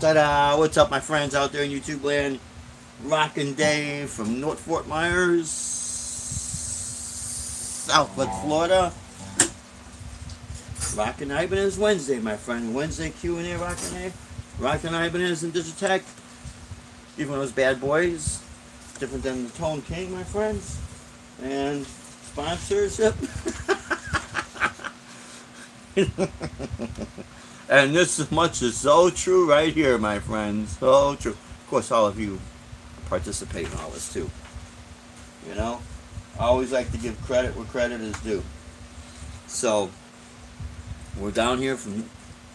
Ta-da! What's up, my friends out there in YouTube land? Rockin' Dave from North Fort Myers, Southwood, Florida. Rockin' Ibanez Wednesday, my friend. Wednesday Q&A, Rockin' Ibanez and Digitech. Even those bad boys. Different than the Tone King, my friends. And sponsorship. And this much is so true right here, my friends. So true. Of course, all of you participate in all this too. You know? I always like to give credit where credit is due. So, we're down here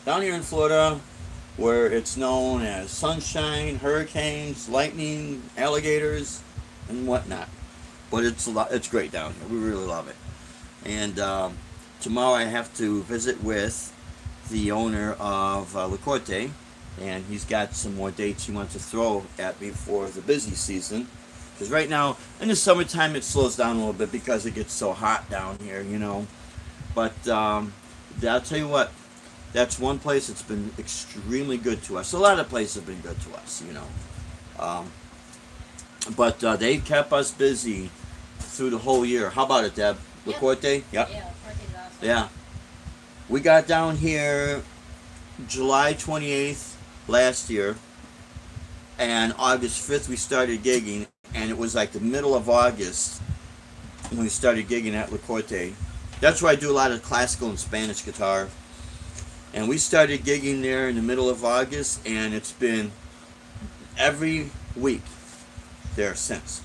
in Florida, where it's known as sunshine, hurricanes, lightning, alligators, and whatnot. But it's great down here. We really love it. And tomorrow I have to visit with the owner of La Corte, and he's got some more dates he wants to throw at me for the busy season. Because right now, in the summertime, it slows down a little bit because it gets so hot down here, you know. But I'll tell you what, that's one place that's been extremely good to us. A lot of places have been good to us, you know. But they kept us busy through the whole year. How about it, Deb? La Corte? Yep. Yeah, La Corte is awesome. Yeah. We got down here July 28th last year, and August 5th we started gigging, and it was like the middle of August when we started gigging at La Corte. That's where I do a lot of classical and Spanish guitar. And we started gigging there in the middle of August, and it's been every week there since.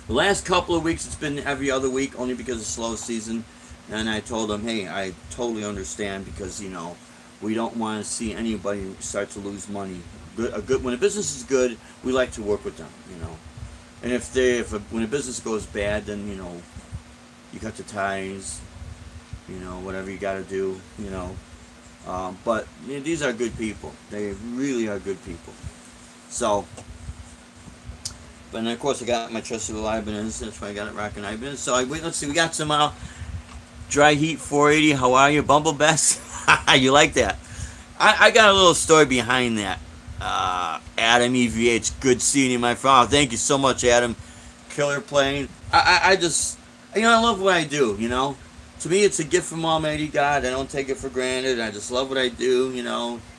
The last couple of weeks it's been every other week, only because of slow season. And I told them, hey, I totally understand, because, you know, we don't want to see anybody start to lose money. When a business is good, we like to work with them, you know. And when a business goes bad, then, you know, you cut the ties, you know, whatever you got to do, you know. But these are good people. They really are good people. So, but then of course I got my trusty little Ibanez. That's why I got it Rockin Ibanez. So let's see, we got some dry heat 480. How are you, Bumble Best? You like that? I got a little story behind that. Adam EVH, good seeing you, my friend. Oh, thank you so much, Adam. Killer plane. I just, I love what I do. To me, it's a gift from Almighty God. I don't take it for granted. I just love what I do.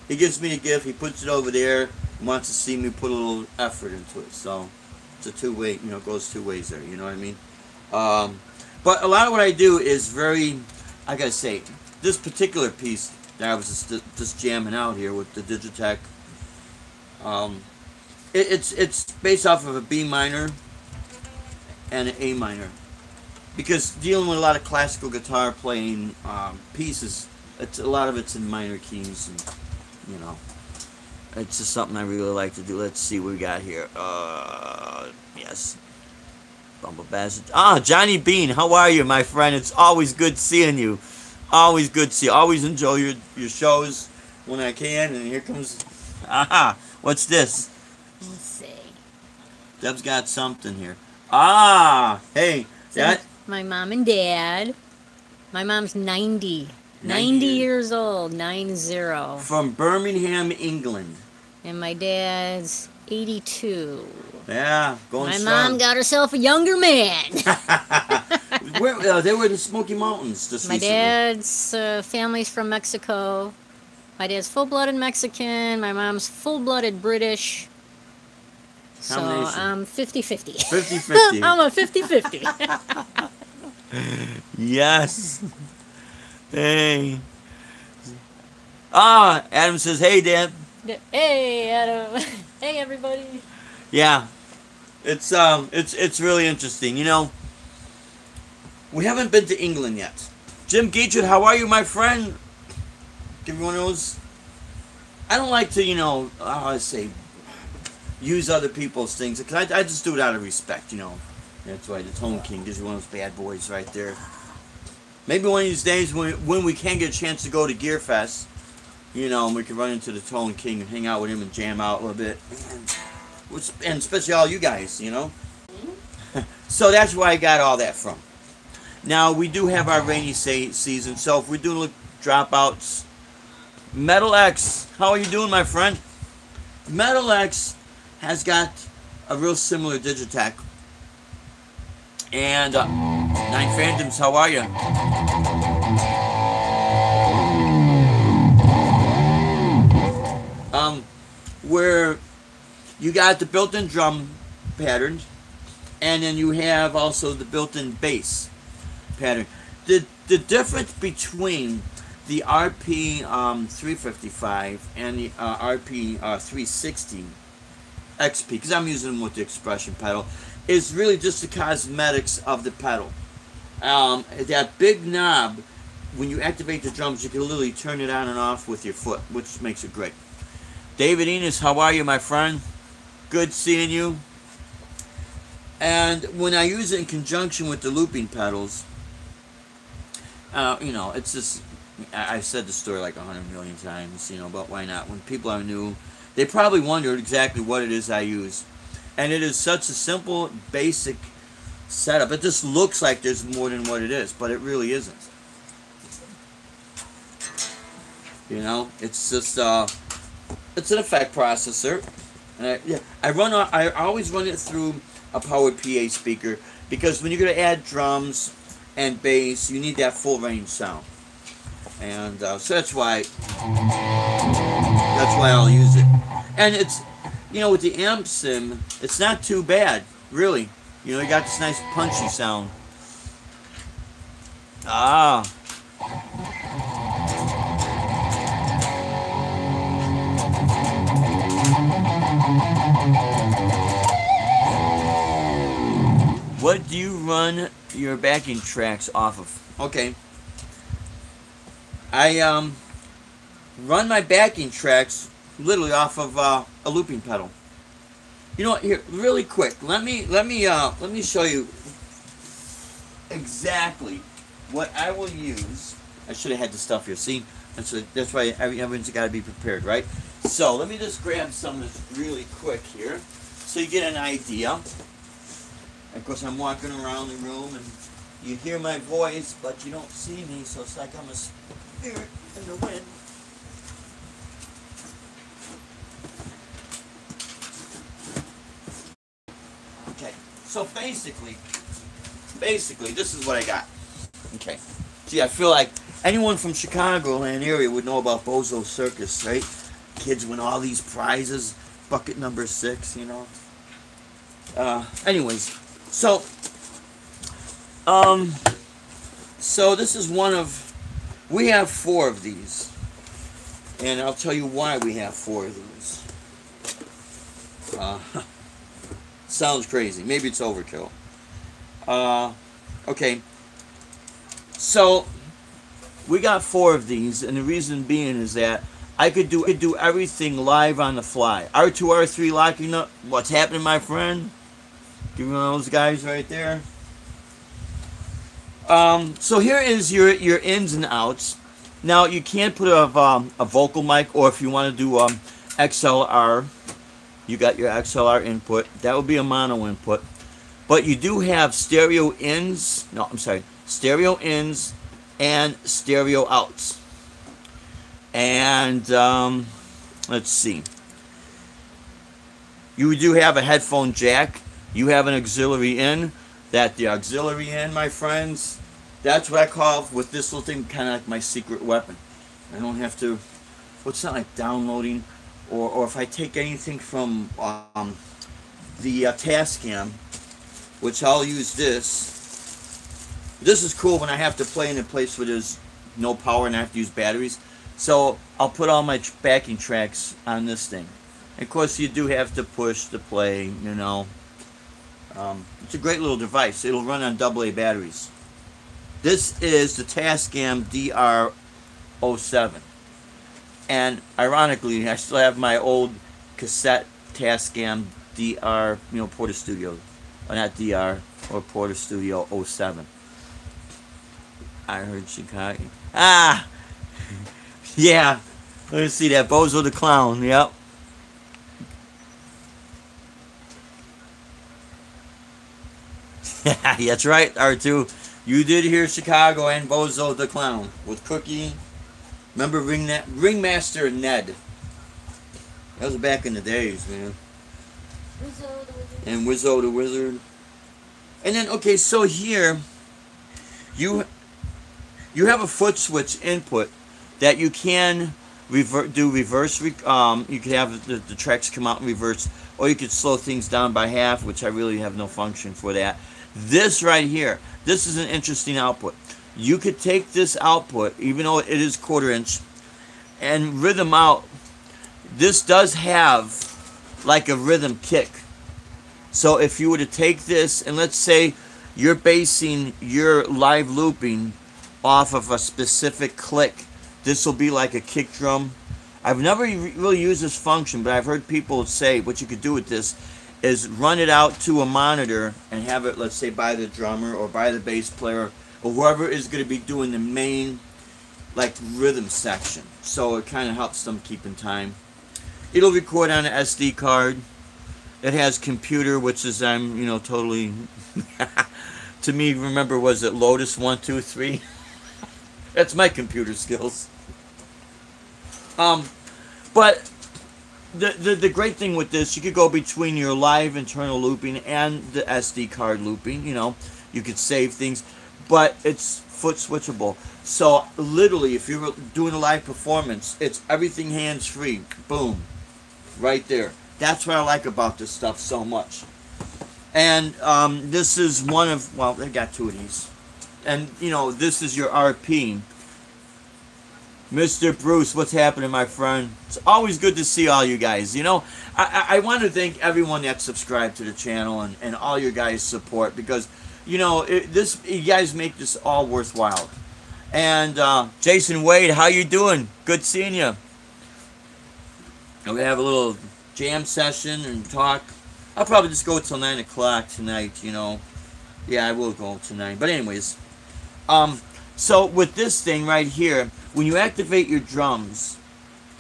He gives me a gift. He puts it over there. He wants to see me put a little effort into it. So it's a two-way. It goes two ways there. You know what I mean? But a lot of what I do is very, I gotta say, this particular piece that I was just jamming out here with the Digitech. It's based off of a B minor and an A minor, because dealing with a lot of classical guitar playing pieces, a lot of it's in minor keys, and it's just something I really like to do. Let's see what we got here. Yes, Bumble Bassett. Johnny Bean, how are you, my friend? It's always good seeing you. Always good to see you. Always enjoy your shows when I can. And here comes, what's this? Let's see. Deb's got something here. Hey, that. My mom and dad. My mom's 90 years old, 90. From Birmingham, England. And my dad's 82. Yeah, going My strong. mom got herself a younger man. They were in the Smoky Mountains just My recently. dad's family's from Mexico. My dad's full-blooded Mexican. My mom's full-blooded British. So I'm 50-50. 50-50. I'm a 50-50. Yes. Hey. Adam says, hey, Dad. Hey, Adam. Hey, everybody. Yeah. It's really interesting. We haven't been to England yet. Jim Geachard, how are you, my friend? Give me one of those. I don't like to, use other people's things, because I just do it out of respect, That's why the Tone King gives you one of those bad boys right there. Maybe one of these days when we can get a chance to go to Gear Fest, and we can run into the Tone King and hang out with him and jam out a little bit. And especially all you guys, So that's where I got all that from. Now, we do have our rainy season, so if we're doing little dropouts, Metal X, how are you doing, my friend? Metal X has got a real similar Digitech. And Nine Phantoms, how are you? Where you got the built-in drum patterns, and then you have also the built-in bass pattern. The difference between the RP 355 and the RP 360 XP, because I'm using them with the expression pedal, is really just the cosmetics of the pedal. That big knob, when you activate the drums, you can literally turn it on and off with your foot, which makes it great. David Enos, how are you, my friend? Good seeing you. And when I use it in conjunction with the looping pedals, it's just, I've said the story like 100 million times, but why not? When people are new, they probably wondered exactly what it is I use. And it is such a simple, basic setup. It just looks like there's more than what it is, but it really isn't. It's just, it's an effect processor. And I always run it through a powered PA speaker, because when you're going to add drums and bass, you need that full range sound. And so that's why I'll use it. And it's, with the amp sim, it's not too bad, really. You got this nice punchy sound. What do you run your backing tracks off of? Okay. I run my backing tracks literally off of a looping pedal. Here, really quick. Let me show you exactly what I will use. I should have had the stuff here. See, That's why everyone's got to be prepared, right? So let me just grab some of this really quick here, so you get an idea. Of course, I'm walking around the room, and you hear my voice, but you don't see me, so it's like I'm a spirit in the wind. Okay, so basically, this is what I got. Okay, gee, I feel like anyone from Chicagoland area would know about Bozo Circus, right? Kids win all these prizes, bucket number 6, you know. Anyways, so this is one of, we have 4 of these, and I'll tell you why we have 4 of these. Sounds crazy. Maybe it's overkill. Okay. So we got 4 of these, and the reason being is that I could do everything live on the fly. R2, R3 locking up. What's happening, my friend? Give me one of those guys right there. So here is your ins and outs. Now you can put a vocal mic, or if you want to do XLR, you got your XLR input. That would be a mono input. But you do have stereo ins. No, I'm sorry. Stereo ins and stereo outs. And let's see. You do have a headphone jack. You have an auxiliary in. The auxiliary in, my friends, that's what I call, with this little thing, kind of like my secret weapon. I don't have to, well, it's not like downloading, or if I take anything from the Tascam, which I'll use this. This is cool when I have to play in a place where there's no power and I have to use batteries. So I'll put all my backing tracks on this thing. And of course, you do have to push to play, you know. It's a great little device. It'll run on AA batteries. This is the Tascam DR07. And ironically, I still have my old cassette Tascam DR, you know, Porta Studio. Or not DR, or Porta Studio 07. I heard Chicago. Ah! Yeah. Let's see that. Bozo the Clown. Yep. That's right, R2. You did hear Chicago and Bozo the Clown with Cookie. Remember Ringmaster Ned? That was back in the days, man. Wizzo the Wizard. And Wizzo the Wizard. And then, okay, so here you have a foot switch input that you can do reverse. You could have the tracks come out in reverse, or you could slow things down by half, which I really have no function for that. This right here, this is an interesting output. You could take this output, even though it is 1/4 inch, and rhythm out. This does have like a rhythm kick. So if you were to take this, and let's say you're basing your live looping off of a specific click, this will be like a kick drum. I've never really used this function, but I've heard people say what you could do with this is run it out to a monitor and have it, let's say, by the drummer or by the bass player or whoever is going to be doing the main, like, rhythm section. So it kind of helps them keep in time. It'll record on an SD card. It has computer, which is, you know, totally, to me, remember, was it Lotus 123? That's my computer skills. But the great thing with this, you could go between your live internal looping and the SD card looping. You know, you could save things, but it's foot switchable. So literally, if you're doing a live performance, it's everything hands free. Boom, right there. That's what I like about this stuff so much. And this is one of, well, they got 2 of these. And, you know, this is your RP. Mr. Bruce, what's happening, my friend? It's always good to see all you guys. You know, I want to thank everyone that subscribed to the channel and all your guys' support, because, you know, you guys make this all worthwhile. And Jason Wade, how you doing? Good seeing you. And we have a little jam session and talk. I'll probably just go till 9 o'clock tonight, you know. Yeah, I will go tonight. But anyways, so with this thing right here, when you activate your drums,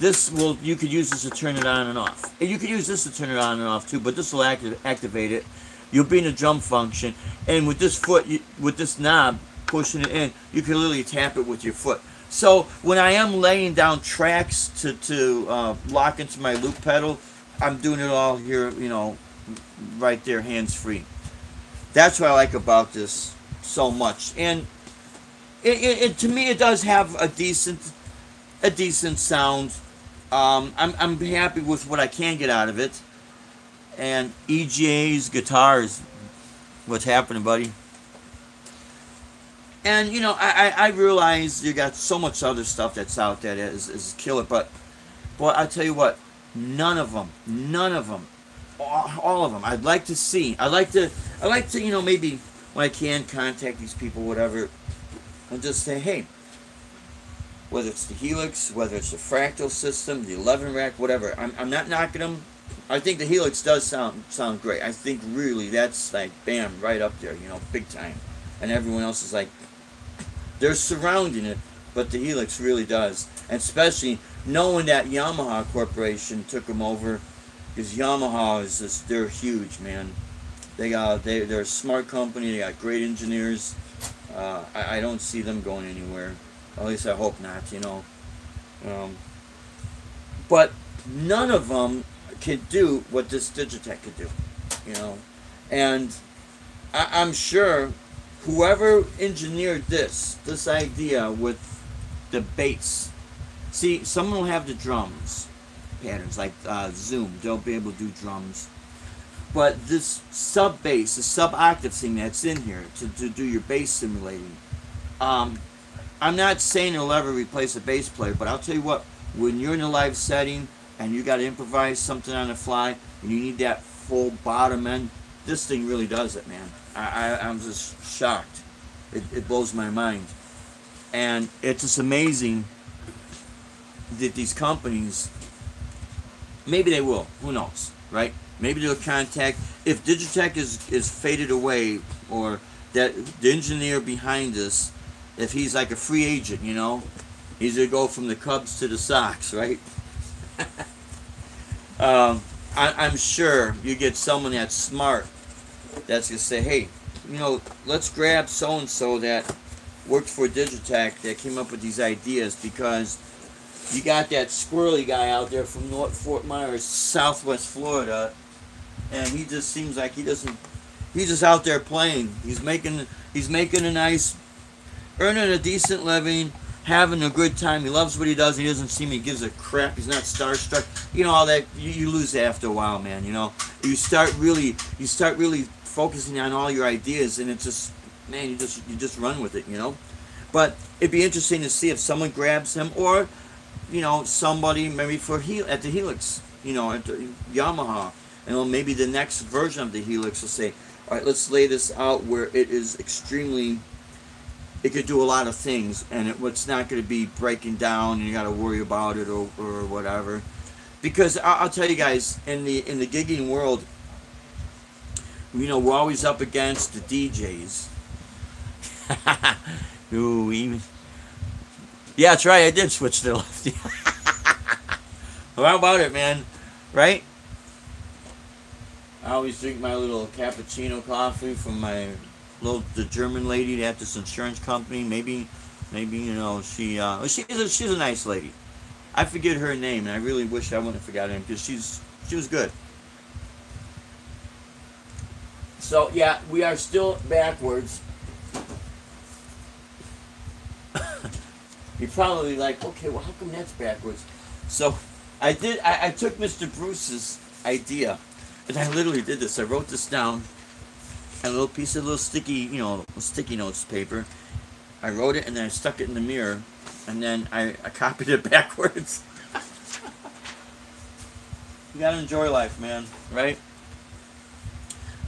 you could use this to turn it on and off. And you could use this to turn it on and off too, but this will activate it. You'll be in the drum function, and with this foot, with this knob, pushing it in, you can literally tap it with your foot. So when I am laying down tracks to lock into my loop pedal, I'm doing it all here, you know, right there, hands free. That's what I like about this so much, and it to me it does have a decent sound. I'm happy with what I can get out of it. And EJ's guitars, what's happening, buddy? And you know, I realize you got so much other stuff that's out there that is killer, but boy, I tell you what, none of them, all of them, I'd like to see. I like to, you know, maybe when I can contact these people, whatever, and just say, hey, whether it's the Helix, whether it's the Fractal system, the 11 rack, whatever, I'm not knocking them. I think the Helix does sound great. I think really that's like bam, right up there, you know, big time. And everyone else is like, they're surrounding it, but the Helix really does. And especially knowing that Yamaha Corporation took them over, because Yamaha is just, they're huge, man. They're a smart company. They got great engineers. I don't see them going anywhere. At least I hope not, you know. But none of them could do what this Digitech could do, you know. And I'm sure whoever engineered this idea with the bass. See, someone will have the drums patterns, like Zoom. They'll be able to do drums. But this sub bass, the sub octave thing that's in here to do your bass simulating, I'm not saying it'll ever replace a bass player, but I'll tell you what, when you're in a live setting and you got to improvise something on the fly and you need that full bottom end, this thing really does it, man. I'm just shocked. It blows my mind. And it's just amazing that these companies, maybe they will, who knows, right? Maybe they'll contact, if Digitech is faded away, or that the engineer behind this, if he's like a free agent, you know, he's gonna go from the Cubs to the Sox, right? I'm sure you get someone that's smart that's gonna say, hey, you know, let's grab so-and-so that worked for Digitech that came up with these ideas, because you got that squirrely guy out there from North Fort Myers, Southwest Florida, and he just seems like he's just out there playing. He's making a nice, earning a decent living, having a good time. He loves what he does. He doesn't seem, he gives a crap. He's not starstruck. You know, all that, you lose that after a while, man. You know, you start really focusing on all your ideas, and it's just, man, you just run with it, you know. But it'd be interesting to see if someone grabs him, or, you know, somebody maybe at the Helix, you know, at the Yamaha, and maybe the next version of the Helix will say, all right, let's lay this out where it is extremely, it could do a lot of things, and it's not going to be breaking down and you got to worry about it or whatever. Because I'll tell you guys, in the gigging world, you know, we're always up against the DJs. Ooh, yeah, that's right, I did switch to lefty. How about it, man? Right? I always drink my little cappuccino coffee from the German lady at this insurance company. Maybe you know, she's a nice lady. I forget her name, and I really wish I wouldn't have forgotten her, because she was good. So yeah, we are still backwards. You're probably like, okay, well, how come that's backwards? So I took Mr. Bruce's idea, and I literally did this. I wrote this down, a little piece of sticky notes paper. I wrote it, and then I stuck it in the mirror, and then I copied it backwards. You gotta enjoy life, man, right?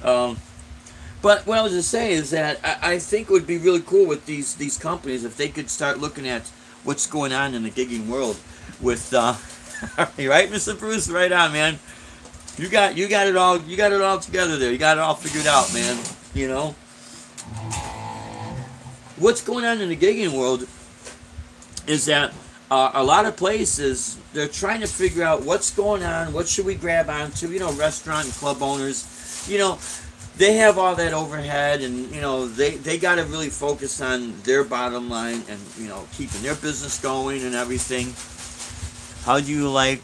But what I was going to say is that I think it would be really cool with these companies if they could start looking at what's going on in the gigging world with right, Mr. Bruce, right on, man. You got it all together there. You got it all figured out, man. You know what's going on in the gigging world is that a lot of places, they're trying to figure out what's going on, what should we grab onto. You know, restaurant and club owners, you know, they have all that overhead, and you know, they got to really focus on their bottom line and, you know, keeping their business going and everything. How do you like,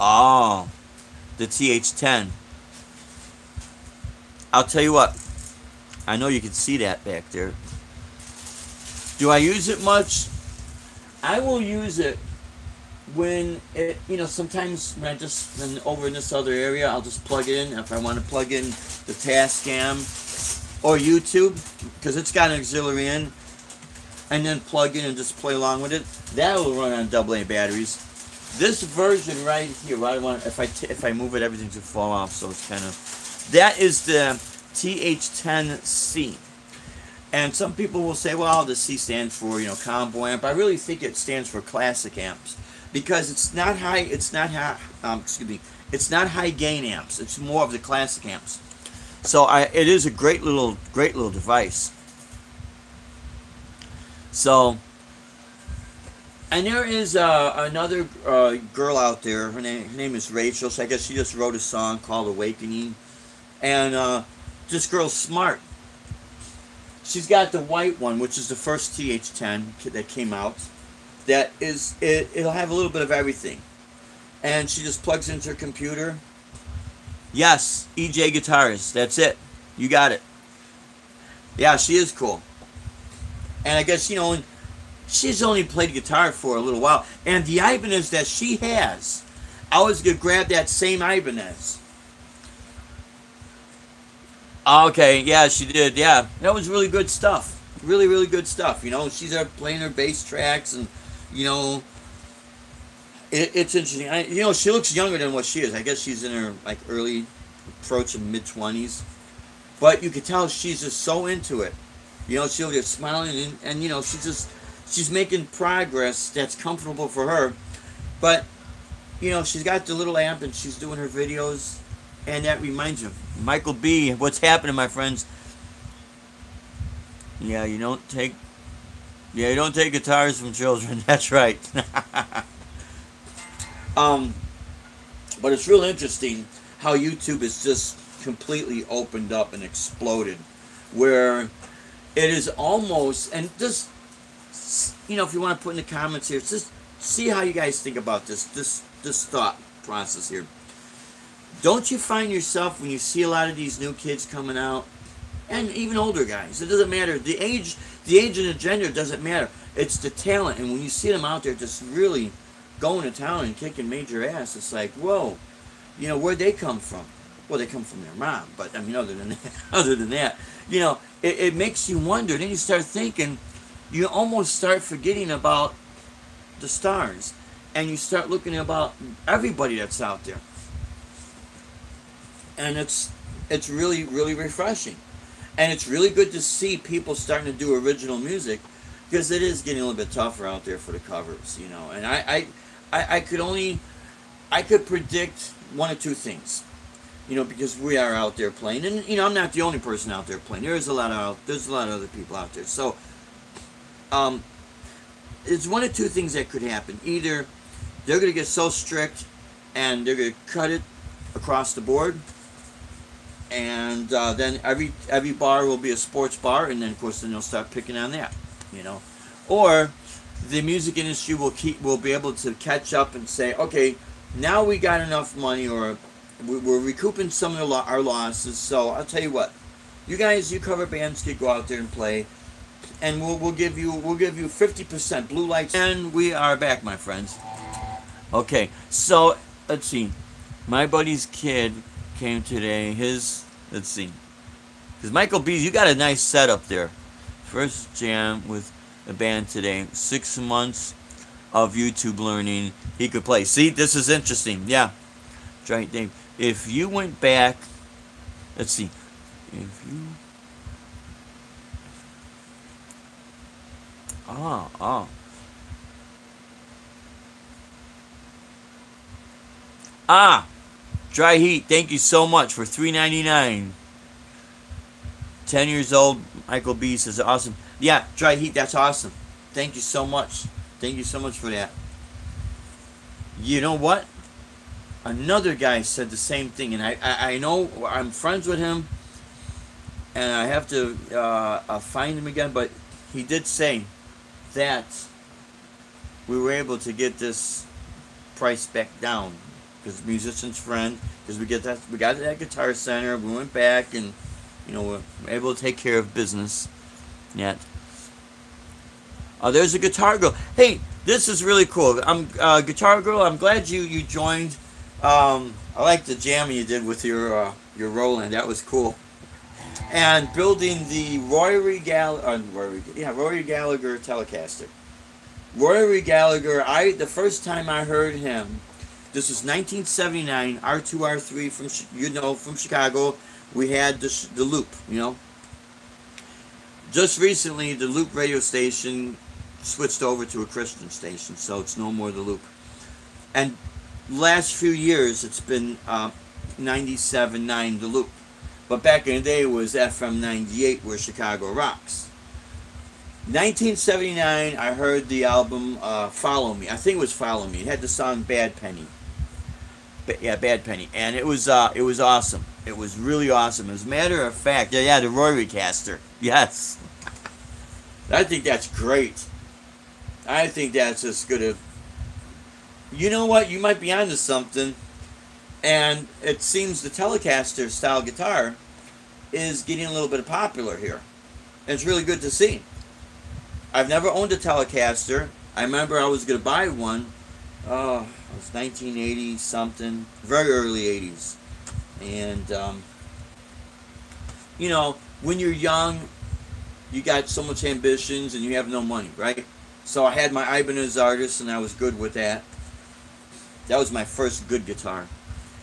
oh, the TH10? I'll tell you what, I know you can see that back there. Do I use it much? I will use it when it, you know, sometimes when when over in this other area, I'll just plug it in. If I want to plug in the Tascam or YouTube, because it's got an auxiliary in, and then plug in and just play along with it. That'll run on AA batteries. This version right here, I want, if I move it, everything's gonna fall off. So it's kind of, that is the TH10C. And some people will say, well, the C stands for, you know, combo amp. I really think it stands for classic amps, because it's not high. It's not it's not high gain amps. It's more of the classic amps. So it is a great little device. So, and there is another girl out there. Her name is Rachel. So I guess she just wrote a song called "Awakening," and this girl's smart. She's got the white one, which is the first TH10 that came out. That is, it'll have a little bit of everything. And she just plugs into her computer. Yes, EJ Guitars. That's it. You got it. Yeah, she is cool. And I guess, you know, she's only played guitar for a little while. And the Ibanez that she has, I was going to grab that same Ibanez. Okay, yeah, she did. Yeah, that was really good stuff. Really, really good stuff. You know, she's playing her bass tracks, and you know, it's interesting. You know, she looks younger than what she is. I guess she's in her like early, approaching mid-20s, but you can tell she's just so into it. You know, she'll get smiling, and you know, she's making progress that's comfortable for her. But you know, she's got the little amp, and she's doing her videos. And that reminds you, Michael B., what's happening, my friends? Yeah, you don't take guitars from children. That's right. But it's real interesting how YouTube is just completely opened up and exploded, where it is almost, and just, you know, if you want to put in the comments here, just see how you guys think about this thought process here. Don't you find yourself, when you see a lot of these new kids coming out, and even older guys, it doesn't matter, the age and the gender doesn't matter, it's the talent, and when you see them out there just really going to town and kicking major ass, it's like, whoa, you know, where'd they come from? Well, they come from their mom, but I mean, other than that, you know, it makes you wonder. Then you start thinking, you almost start forgetting about the stars, and you start looking about everybody that's out there. And it's really, really refreshing. And it's really good to see people starting to do original music, because it is getting a little bit tougher out there for the covers, you know. And I could predict one or two things, you know, because we are out there playing, and you know, I'm not the only person out there playing. There's a lot of other people out there. So it's one or two things that could happen. Either they're going to get so strict and they're going to cut it across the board, and then every bar will be a sports bar, and then of course then they'll start picking on that, you know. Or the music industry will be able to catch up and say, okay, now we got enough money, or we're recouping some of our losses. So I'll tell you what, you guys, you cover bands, could go out there and play, and we'll give you 50% blue lights. And we are back, my friends. Okay, so let's see, my buddy's kid came today. Let's see, because Michael B., you got a nice setup there. First jam with a band today. 6 months of YouTube learning. He could play. See, this is interesting. Yeah, right, Dave. If you went back, let's see, if you Dry Heat, thank you so much for $3.99. 10 years old, Michael B. says, awesome. Yeah, Dry Heat, that's awesome. Thank you so much. Thank you so much for that. You know what? Another guy said the same thing, and I know I'm friends with him, and I have to find him again, but he did say that we were able to get this price back down because musician's friend, because we got that Guitar Center, we went back and we're able to take care of business yet. There's a Guitar Girl. Hey, this is really cool. I'm Guitar Girl. I'm glad you joined. I like the jam you did with your Roland. That was cool. And building the Rory Gallagher Telecaster. Rory Gallagher. The first time I heard him, this was 1979. R2 R3 from Chicago. We had the Loop. Just recently, the Loop radio station switched over to a Christian station, so it's no more the Loop. And last few years, it's been 97.9 the Loop. But back in the day, it was FM 98 where Chicago rocks. 1979, I heard the album Follow Me. I think it was Follow Me. It had the song Bad Penny. Bad Penny. And it was awesome. It was really awesome. As a matter of fact, the Rory Caster. Yes. I think that's great. I think that's as good as... You know what? You might be onto something. And it seems the Telecaster style guitar is getting a little bit popular here. And it's really good to see. I've never owned a Telecaster. I remember I was going to buy one. It was 1980 something. Very early 80s. And, when you're young, you got so much ambitions and you have no money, right? So I had my Ibanez Artist and I was good with that. That was my first good guitar.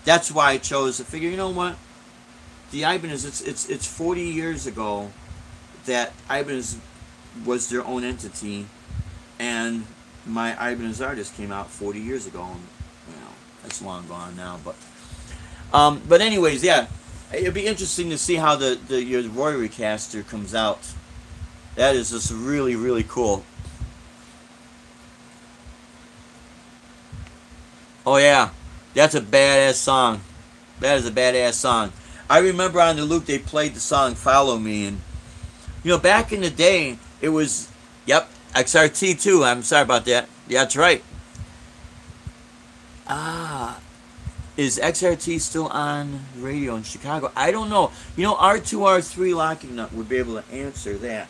That's why I chose to figure, you know what? The Ibanez, it's 40 years ago that Ibanez was their own entity, and my Ibanez Artist came out 40 years ago. And, that's long gone now, but anyways, yeah, it'd be interesting to see how your Rory Caster comes out. That is just really, really cool. Oh yeah, that's a badass song. That is a badass song. I remember on the Loop they played the song Follow Me, and back in the day it was, yep, XRT too. I'm sorry about that. Yeah, that's right. Is XRT still on radio in Chicago? I don't know. R2 R3 Locking Nut would be able to answer that.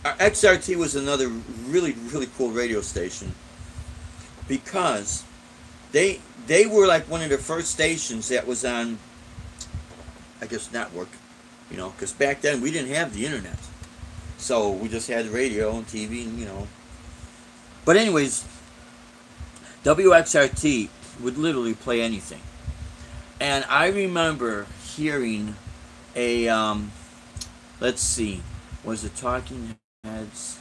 XRT was another really, really cool radio station, because they were like one of the first stations that was on, I guess, network, because back then we didn't have the internet, so we just had the radio and TV, and But anyways, WXRT would literally play anything, and I remember hearing a let's see, was it Talking Heads?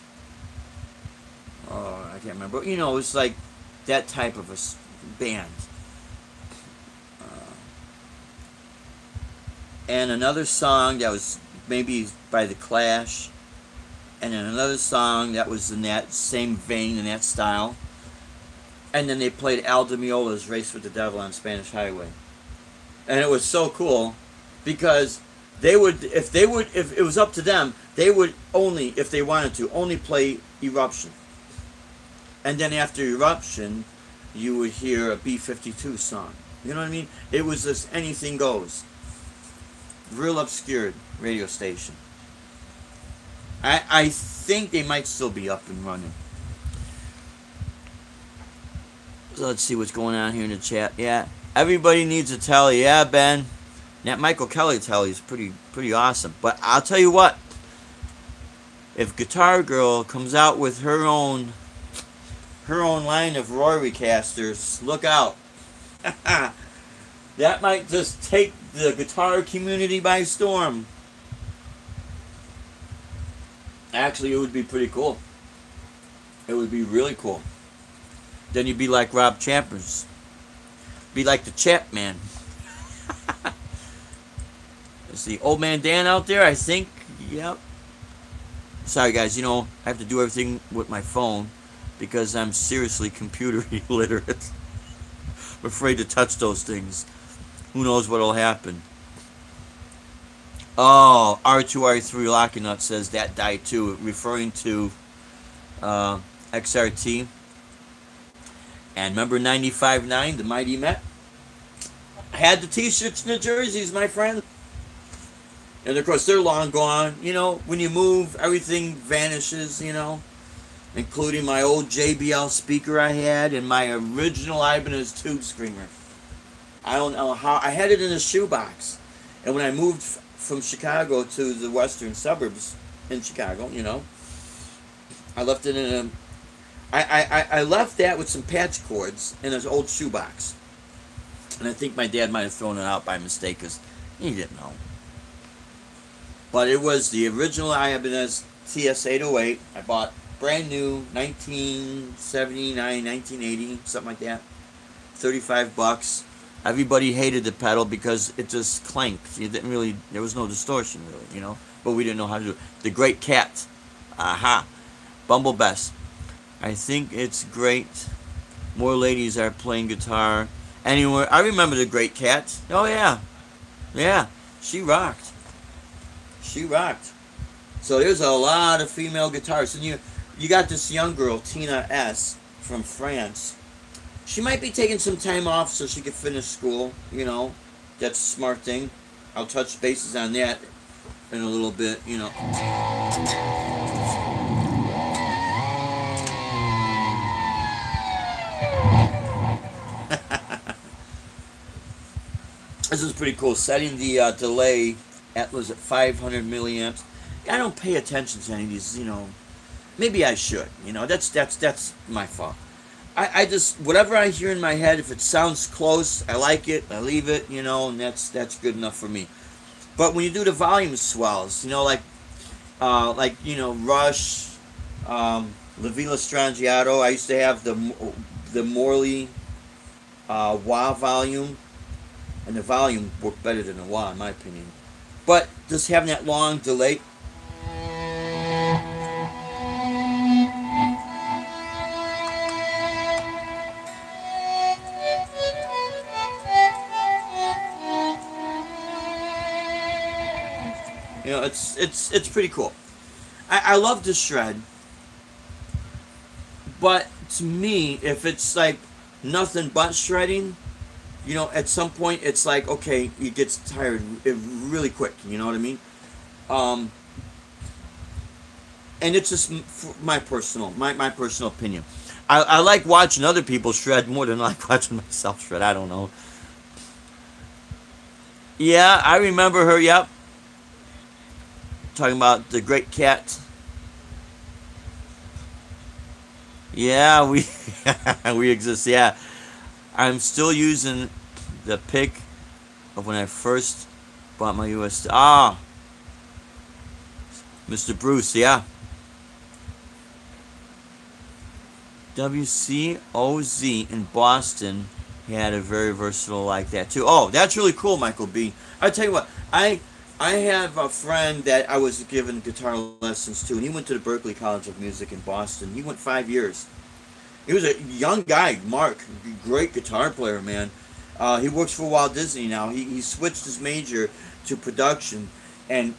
Oh, I can't remember. It was like that type of a band. And another song that was maybe by The Clash, and then another song that was in that same vein, in that style. And then they played Al Di Meola's Race with the Devil on Spanish Highway. And it was so cool, because if it was up to them, they would only, if they wanted to, only play Eruption. And then after Eruption, you would hear a B-52 song. You know what I mean? It was just anything goes. Real obscure radio station. I think they might still be up and running. So let's see what's going on here in the chat. Yeah, everybody needs a telly. Yeah, Ben. That Michael Kelly telly is pretty awesome. But I'll tell you what. If Guitar Girl comes out with her own line of Rory Casters, look out. That might just take the guitar community by storm. Actually, it would be pretty cool. It would be really cool. Then you'd be like Rob Champers. Be like the Chap Man. Is the Old Man Dan out there? I think. Yep. Sorry guys, I have to do everything with my phone, because I'm seriously computer illiterate. I'm afraid to touch those things. Who knows what'll happen? Oh, R2R3 Lockinut says that died too, referring to XRT. And remember 95.9, the Mighty Met? I had the t-shirts and the jerseys, my friend. And of course, they're long gone. You know, when you move, everything vanishes, you know. Including my old JBL speaker I had and my original Ibanez tube screamer. I don't know how. I had it in a shoebox. And when I moved from Chicago to the western suburbs in Chicago, you know, I left it in a... I left that with some patch cords in his old shoebox. And I think my dad might have thrown it out by mistake because he didn't know. But it was the original Ibanez TS808. I bought brand new, 1979, 1980, something like that. $35. Everybody hated the pedal because it just clanked. You didn't really, there was no distortion really, you know. But we didn't know how to do it. The Great Cat. Aha. Bumble Bess. I think it's great. More ladies are playing guitar. Anywhere. I remember the Great Cat. Oh yeah. Yeah. She rocked. She rocked. So there's a lot of female guitarists. And you got this young girl, Tina S. from France. She might be taking some time off so she could finish school. You know, that's a smart thing. I'll touch bases on that in a little bit, you know. This is pretty cool. Setting the delay at, was it 500 milliamps? I don't pay attention to any of these, you know. Maybe I should, you know. That's my fault. I just, whatever I hear in my head, if it sounds close, I like it, I leave it, you know, and that's good enough for me. But when you do the volume swells, you know, like you know, Rush, La Villa Strangiato. I used to have the Morley wah volume, and the volume worked better than the wah in my opinion. But just having that long delay. You know, it's pretty cool. I love the shred, but to me, if it's like nothing but shredding, you know, at some point it's like, okay, it gets tired really quick. You know what I mean? And it's just my personal opinion. I like watching other people shred more than I like watching myself shred. I don't know. Yeah, I remember her. Yep. Talking about the Great Cat. Yeah, we exist. Yeah, I'm still using the pic of when I first bought my US. Ah, Mr. Bruce. Yeah. WCOZ in Boston had a very versatile like that too. Oh, that's really cool, Michael B. I tell you what, I have a friend that I was giving guitar lessons to, and he went to the Berklee College of Music in Boston. He went 5 years. He was a young guy, Mark, great guitar player, man. He works for Walt Disney now. He switched his major to production, and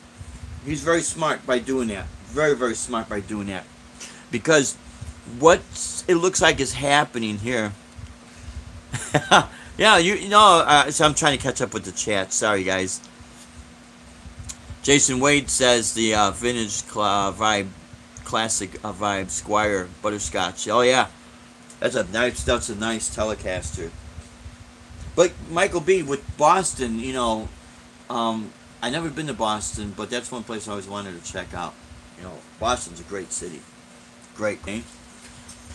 he's very smart by doing that. Very, very smart by doing that. Because what it looks like is happening here. Yeah, you know, so I'm trying to catch up with the chat. Sorry, guys. Jason Wade says the vintage vibe, classic vibe Squire Butterscotch. Oh yeah, that's a nice Telecaster. But Michael B, with Boston, you know, I never been to Boston, but that's one place I always wanted to check out. You know, Boston's a great city. Great, eh?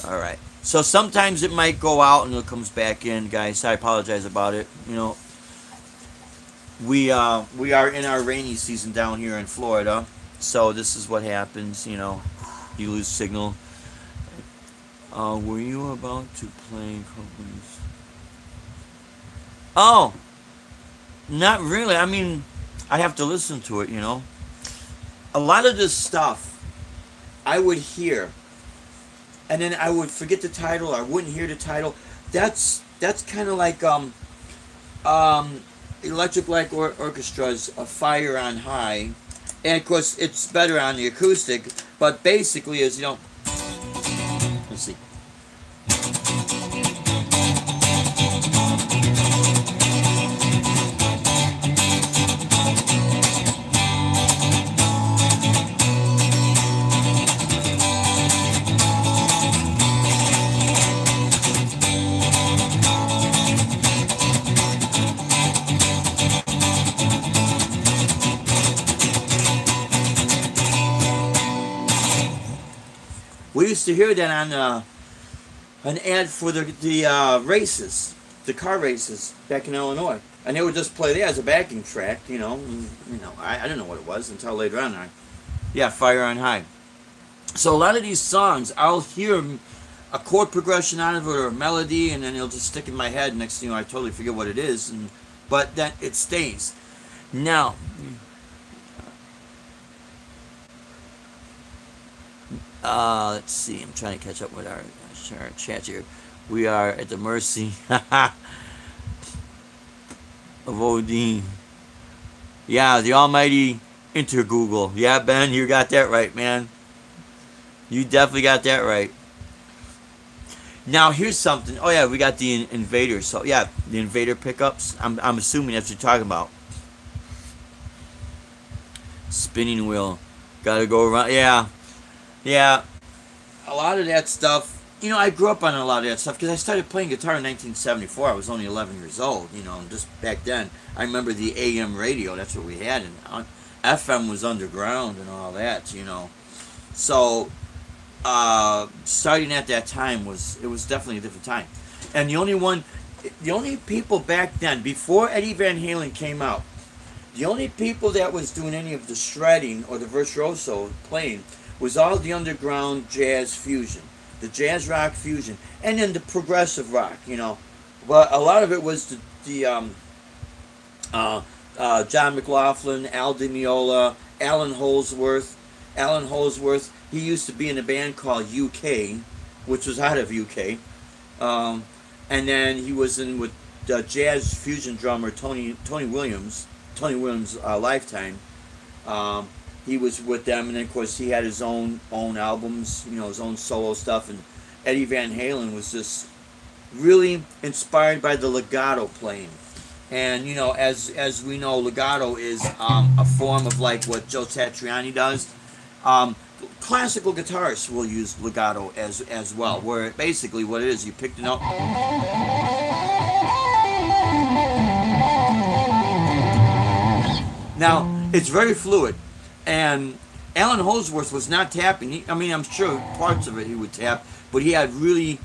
All right. So sometimes it might go out and it comes back in, guys. I apologize about it. You know, we are in our rainy season down here in Florida, so this is what happens. You know, you lose signal. Were you about to play companies? Oh, not really. I mean, I have to listen to it. You know, a lot of this stuff I would hear and then I would forget the title, or I wouldn't hear the title. That's kind of like Electric Light Orchestra's "A Fire on High," and of course it's better on the acoustic. But basically, is let's see. We used to hear that on an ad for the races, the car races back in Illinois, and they would just play that as a backing track. I didn't know what it was until later on. Yeah, Fire on High. So a lot of these songs, I'll hear a chord progression out of it or a melody, and then it'll just stick in my head. Next thing you know, I totally forget what it is, but that it stays. Now. Let's see. I'm trying to catch up with our chat here. We are at the mercy of Odin. Yeah, the almighty Intergoogle. Yeah, Ben, you got that right, man. You definitely got that right. Now, here's something. Oh, yeah, we got the Invader. So, yeah, the Invader pickups. I'm assuming that's what you're talking about. Spinning wheel. Gotta go around. Yeah. Yeah, a lot of that stuff, I grew up on a lot of that stuff because I started playing guitar in 1974. I was only 11 years old, and just back then, I remember the AM radio, that's what we had, and FM was underground and all that, So, starting at that time it was definitely a different time. And the only people back then, before Eddie Van Halen came out, the only people that was doing any of the shredding or the virtuoso playing was all the underground jazz fusion, the jazz rock fusion, and then the progressive rock, But a lot of it was the John McLaughlin, Al Di Meola, Alan Holdsworth. Alan Holdsworth, he used to be in a band called UK, which was out of UK. And then he was in with the jazz fusion drummer Tony Williams, Lifetime. He was with them, and then of course he had his own albums, his own solo stuff. And Eddie Van Halen was just really inspired by the legato playing. And as we know, legato is a form of like what Joe Satriani does. Classical guitarists will use legato as well, where basically what it is, you pick the note. Now it's very fluid. And Alan Holdsworth was not tapping. I'm sure parts of it he would tap, but he had really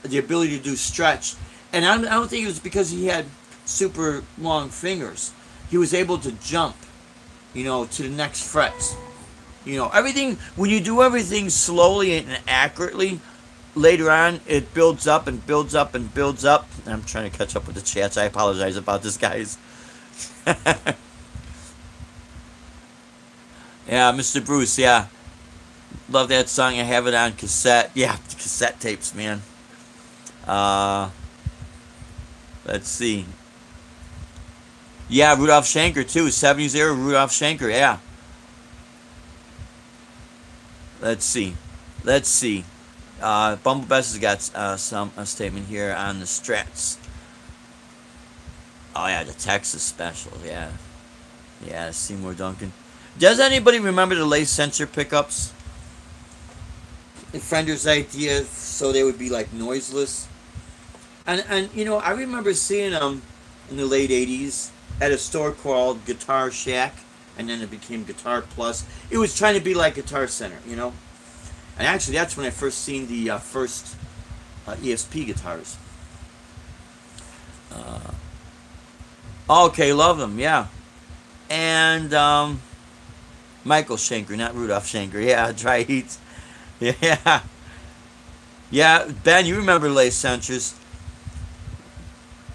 the ability to do stretch. And I don't think it was because he had super long fingers. He was able to jump, to the next frets. Everything, when you do everything slowly and accurately, later on it builds up and builds up and builds up. I'm trying to catch up with the chats. I apologize about this, guys. Yeah, Mr. Bruce, yeah. Love that song. I have it on cassette. Yeah, cassette tapes, man. Let's see. Yeah, Rudolph Schenker, too. 70s era Rudolph Schenker, yeah. Let's see. Bumble Bess has got a statement here on the Strats. Oh, yeah, the Texas special, yeah. Yeah, Seymour Duncan. Does anybody remember the lace sensor pickups? The Fender's idea, so they would be like noiseless. And I remember seeing them in the late 80s at a store called Guitar Shack, and then it became Guitar Plus. It was trying to be like Guitar Center, And actually, that's when I first seen the first ESP guitars. Okay, love them, yeah. And Michael Schenker, not Rudolph Schenker. Yeah, Dry Heats. Yeah. Yeah, Ben, you remember lace sensors.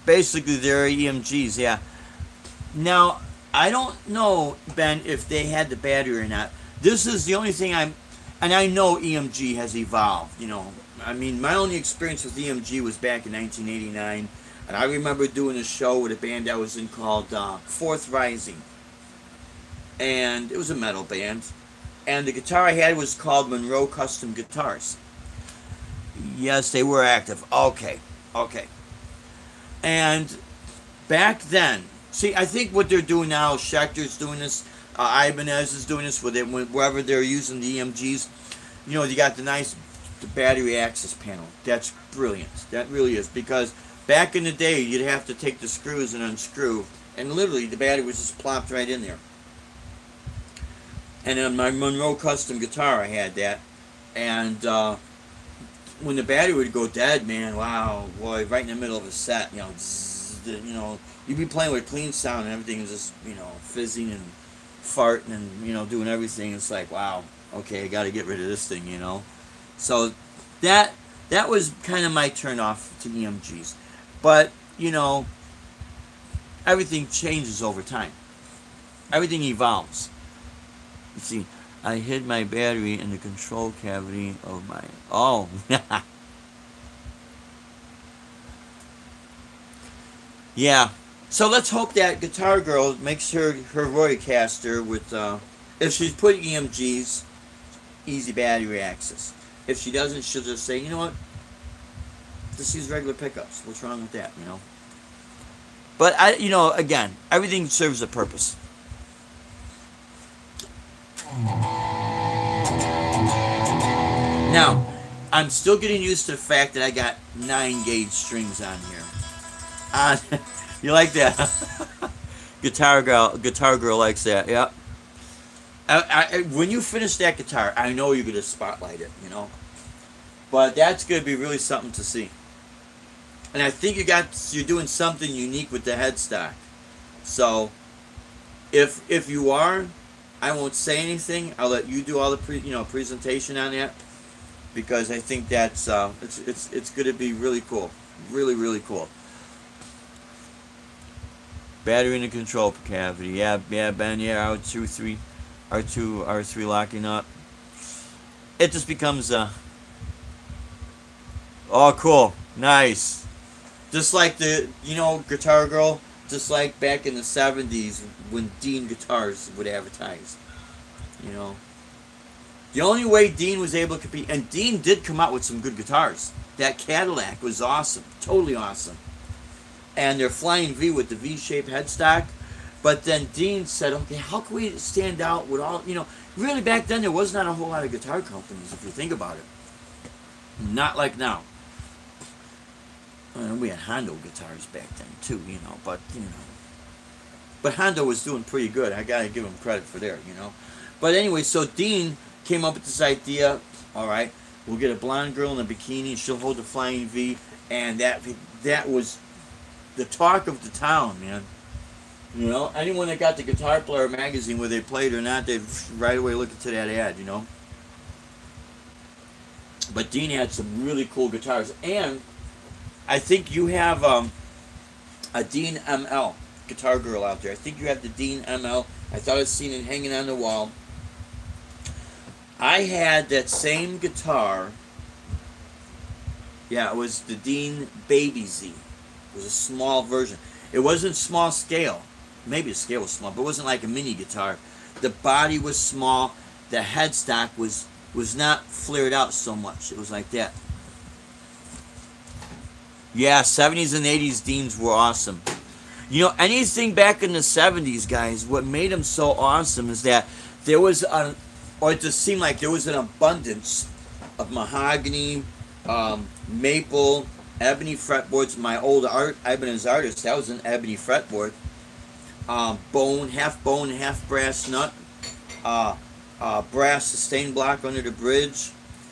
Basically, they're EMGs, yeah. Now, I don't know, Ben, if they had the battery or not. This is the only thing and I know EMG has evolved, I mean, my only experience with EMG was back in 1989, and I remember doing a show with a band I was in called Fourth Rising, and it was a metal band, and the guitar I had was called Monroe Custom Guitars. Yes, they were active. Okay, okay. And back then, see, I think what they're doing now, Schecter's doing this, Ibanez is doing this, wherever they're using the EMGs. You know, you got the battery access panel. That's brilliant. That really is, because back in the day, you'd have to take the screws and unscrew, and literally the battery was just plopped right in there. And on my Monroe Custom guitar, I had that, and when the battery would go dead, man, wow, boy, right in the middle of a set, you know, zzz, you know, you'd be playing with clean sound and everything is just, you know, fizzing and farting and, you know, doing everything. It's like, wow, okay, I got to get rid of this thing, you know. So that was kind of my turn off to EMGs. But, you know, everything changes over time. Everything evolves. You see, I hid my battery in the control cavity of my... Oh. Yeah. So let's hope that Guitar Girl makes her Roycaster with... if she's putting EMGs, easy battery access. If she doesn't, she'll just say, you know what? Just use regular pickups. What's wrong with that, you know? But, you know, again, everything serves a purpose. Now, I'm still getting used to the fact that I got 9-gauge strings on here. You like that? Guitar girl likes that. Yeah. When you finish that guitar, I know you're gonna spotlight it. You know, but that's gonna be really something to see. And I think you're doing something unique with the headstock. So, if you are, I won't say anything. I'll let you do all the presentation on that, because I think that's it's going to be really cool, really cool. Battery in the control cavity, yeah, Ben, yeah, R3 locking up. It just becomes oh, cool, nice. Just like Guitar Girl. Just like back in the 70s when Dean Guitars would advertise. You know. The only way Dean was able to compete, and Dean did come out with some good guitars. That Cadillac was awesome. Totally awesome. And their Flying V with the V-shaped headstock. But then Dean said, okay, how can we stand out with all, really back then there was not a whole lot of guitar companies, if you think about it. Not like now. We had Hondo guitars back then too, but Hondo was doing pretty good. I gotta give him credit for there, But anyway, so Dean came up with this idea. All right, we'll get a blonde girl in a bikini. She'll hold the Flying V, and that was the talk of the town, man. Anyone that got the Guitar Player magazine, whether they played or not, they'd right away look into that ad, But Dean had some really cool guitars, and I think you have a Dean ML Guitar Girl out there. I think you have the Dean ML. I thought I'd seen it hanging on the wall. I had that same guitar. Yeah, it was the Dean Baby Z. It was a small version. It wasn't small scale. Maybe the scale was small, but it wasn't like a mini guitar. The body was small. The headstock was not flared out so much. It was like that. Yeah, 70s and 80s Deans were awesome. Anything back in the 70s, guys, what made them so awesome is that there was it just seemed like there was an abundance of mahogany, maple, ebony fretboards. My old Ibanez Artist, that was an ebony fretboard. Bone, half brass nut. Brass sustain block under the bridge.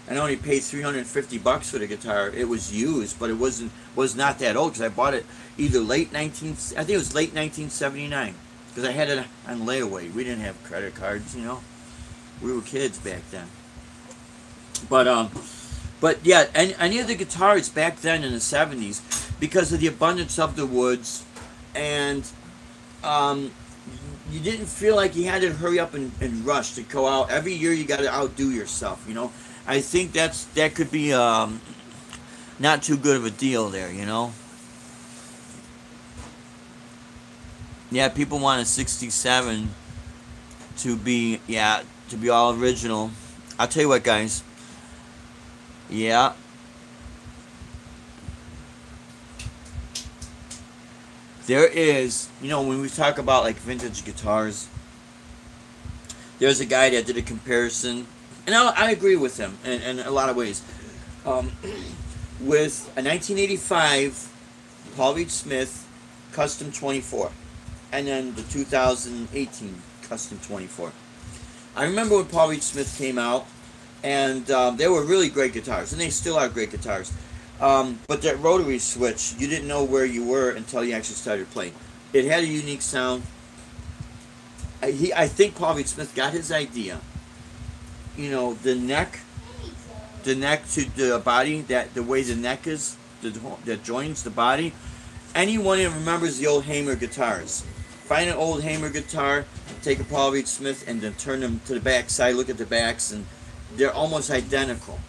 I only paid $350 for the guitar. It was used, but it was not that old, because I bought it either I think it was late 1979, because I had it on layaway. We didn't have credit cards, We were kids back then. But yeah, any of the guitars back then in the 70s, because of the abundance of the woods, and you didn't feel like you had to hurry up and rush to go out. Every year you got to outdo yourself, I think that could be not too good of a deal there, you know. Yeah, people want a 67 to be, yeah, to be all original. I'll tell you what, guys. Yeah. There is, you know, when we talk about like vintage guitars, there's a guy that did a comparison, and I agree with him in a lot of ways. Um, with a 1985 Paul Reed Smith Custom 24, and then the 2018 Custom 24. I remember when Paul Reed Smith came out, and they were really great guitars, and they still are great guitars. But that rotary switch, you didn't know where you were until you actually started playing. It had a unique sound. I think Paul Reed Smith got his idea. You know, the neck to the body, that the way the neck is, that joins the body. Anyone that remembers the old Hamer guitars, find an old Hamer guitar, take a Paul Reed Smith, and then turn them to the back side, look at the backs, and they're almost identical.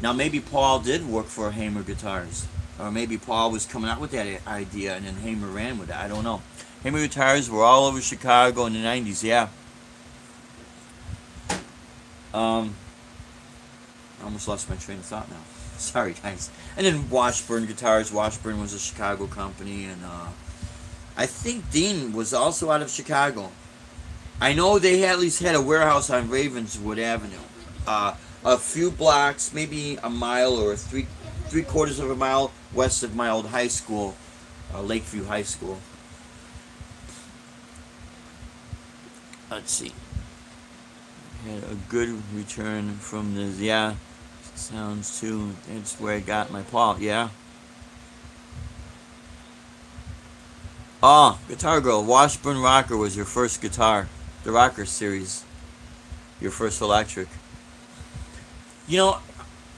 Now, maybe Paul did work for Hamer guitars, or maybe Paul was coming out with that idea, and then Hamer ran with it. I don't know. Hamer guitars were all over Chicago in the 90s, yeah. I almost lost my train of thought now. Sorry, guys. And then Washburn Guitars. Washburn was a Chicago company, and I think Dean was also out of Chicago. I know they at least had a warehouse on Ravenswood Avenue. A few blocks, maybe a mile or three-quarters of a mile west of my old high school, Lakeview High School. Let's see. Had a good return from this. Yeah, sounds too. That's where I got my Paul. Yeah. Oh, Guitar Girl. Washburn Rocker was your first guitar. The Rocker series. Your first electric. You know,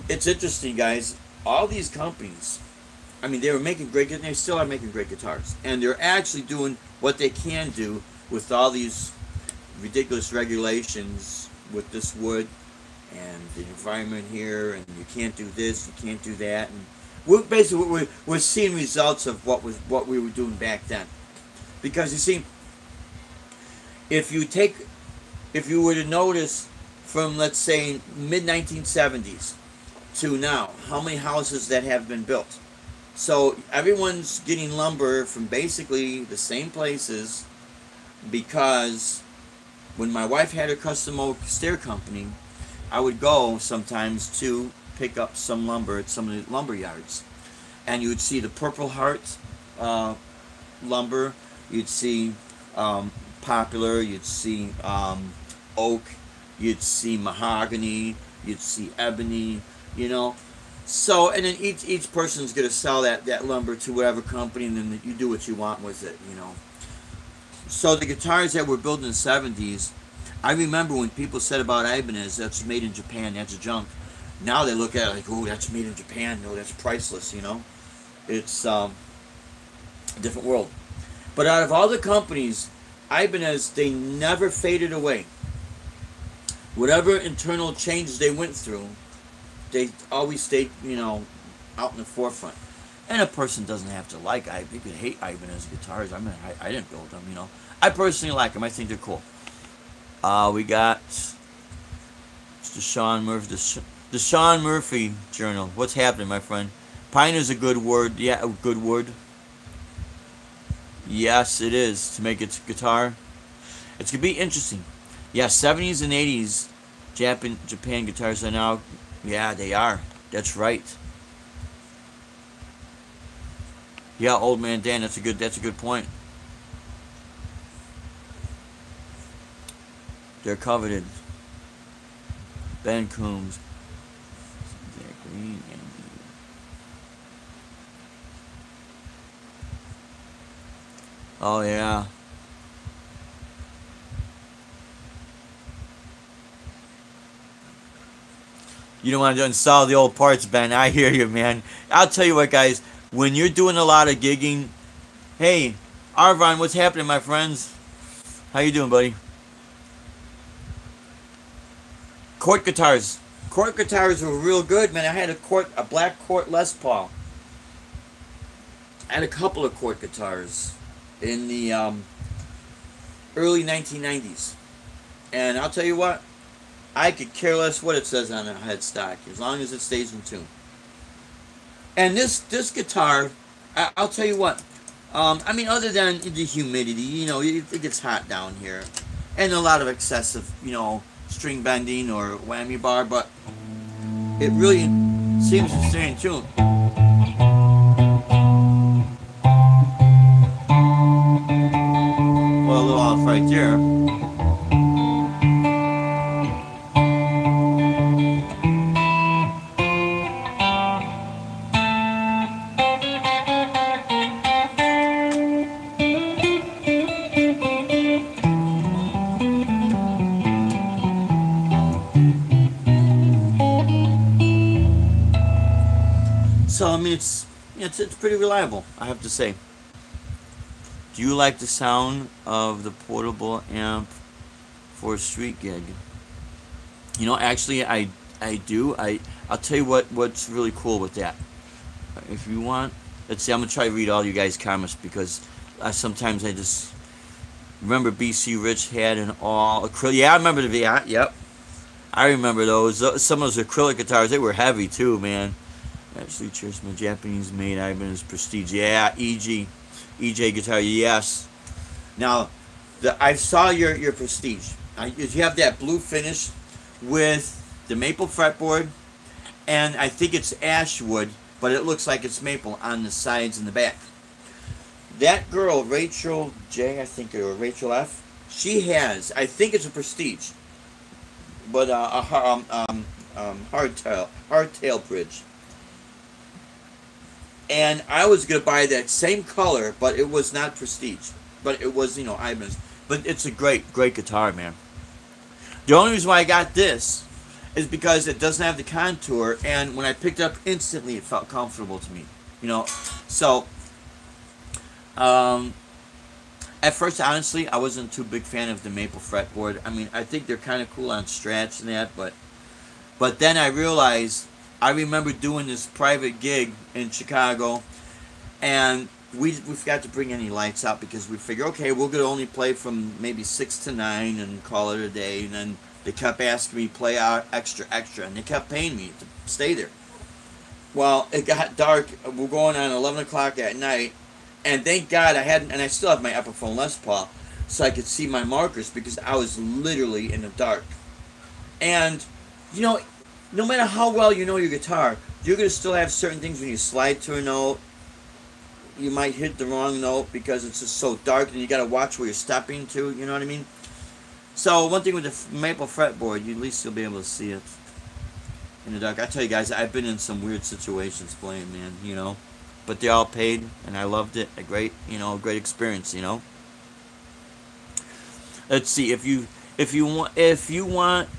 it's interesting, guys. All these companies, I mean, they were making great, they still are making great guitars. And they're actually doing what they can do with all these ridiculous regulations with this wood and the environment here, and you can't do this, you can't do that, and we're seeing results of what we were doing back then. Because you see, if you were to notice from, let's say, mid 1970s to now, how many houses that have been built. So everyone's getting lumber from basically the same places, because when my wife had her custom oak stair company, I would go sometimes to pick up some lumber at some of the lumber yards. And you would see the Purple Heart lumber, you'd see Popular, you'd see oak, you'd see mahogany, you'd see ebony, you know. So, and then each person's going to sell that lumber to whatever company, and then you do what you want with it, you know. So the guitars that were built in the 70s, I remember when people said about Ibanez, that's made in Japan, that's junk. Now they look at it like, oh, that's made in Japan, no, that's priceless, you know. It's a different world. But out of all the companies, Ibanez, they never faded away. Whatever internal changes they went through, they always stayed, you know, out in the forefront. And a person doesn't have to like Ibanez. You could hate Ibanez guitars. I mean, I didn't build them, you know. I personally like them. I think they're cool. We got the Sean Murphy, the Sean Murphy Journal. What's happening, my friend? Pine is a good word. Yeah, a good word. Yes, it is, to make its guitar. It's going to be interesting. Yeah, 70s and 80s Japan guitars are now, yeah, they are. That's right. Yeah, old man Dan, that's a good point. They're coveted. Ben Coombs. Oh yeah. You don't want to install the old parts, Ben. I hear you, man. I'll tell you what, guys. When you're doing a lot of gigging, hey, Arvon, what's happening, my friends? How you doing, buddy? Court guitars. Court guitars were real good, man. I had a black Court Les Paul. I had a couple of Court guitars in the early 1990s. And I'll tell you what, I could care less what it says on the headstock, as long as it stays in tune. And this guitar, I'll tell you what, I mean, other than the humidity, you know, it gets hot down here. And a lot of excessive, you know, string bending or whammy bar, but it really seems to stay in tune. Well, a little off right there. So I mean, it's pretty reliable, I have to say. Do you like the sound of the portable amp for a street gig? You know, actually, I do. I'll tell you what's really cool with that. If you want, let's see. I'm gonna try to read all you guys' comments because sometimes I just remember BC Rich had an all acrylic. Yeah, I remember the yep. I remember those. Some of those acrylic guitars, they were heavy too, man. Actually, cheers, my Japanese made Ibanez Prestige. Yeah, EJ guitar. Yes. Now, I saw your Prestige. You have that blue finish with the maple fretboard, and I think it's ash wood, but it looks like it's maple on the sides and the back. That girl, Rachel J, I think, or Rachel F, she has, I think it's a Prestige, but a hardtail bridge. And I was going to buy that same color, but it was not Prestige. But it was, you know, Ibanez. But it's a great guitar, man. The only reason why I got this is because it doesn't have the contour, and when I picked it up instantly, it felt comfortable to me. You know, so at first, honestly, I wasn't too big fan of the maple fretboard. I mean, I think they're kind of cool on Strats and that, but then I realized, I remember doing this private gig in Chicago, and we forgot to bring any lights out because we figured, okay, we're going to only play from maybe 6 to 9 and call it a day. And then they kept asking me to play out extra, and they kept paying me to stay there. Well, it got dark. We're going on 11 o'clock at night, and thank God I still have my Epiphone Les Paul, so I could see my markers because I was literally in the dark. And, you know, no matter how well you know your guitar, you're going to still have certain things when you slide to a note. You might hit the wrong note because it's just so dark, and you got to watch where you're stepping to, you know what I mean? So one thing with the maple fretboard, at least you'll be able to see it in the dark. I tell you guys, I've been in some weird situations playing, man, you know. But they all paid, and I loved it. A great experience, you know. Let's see, if you want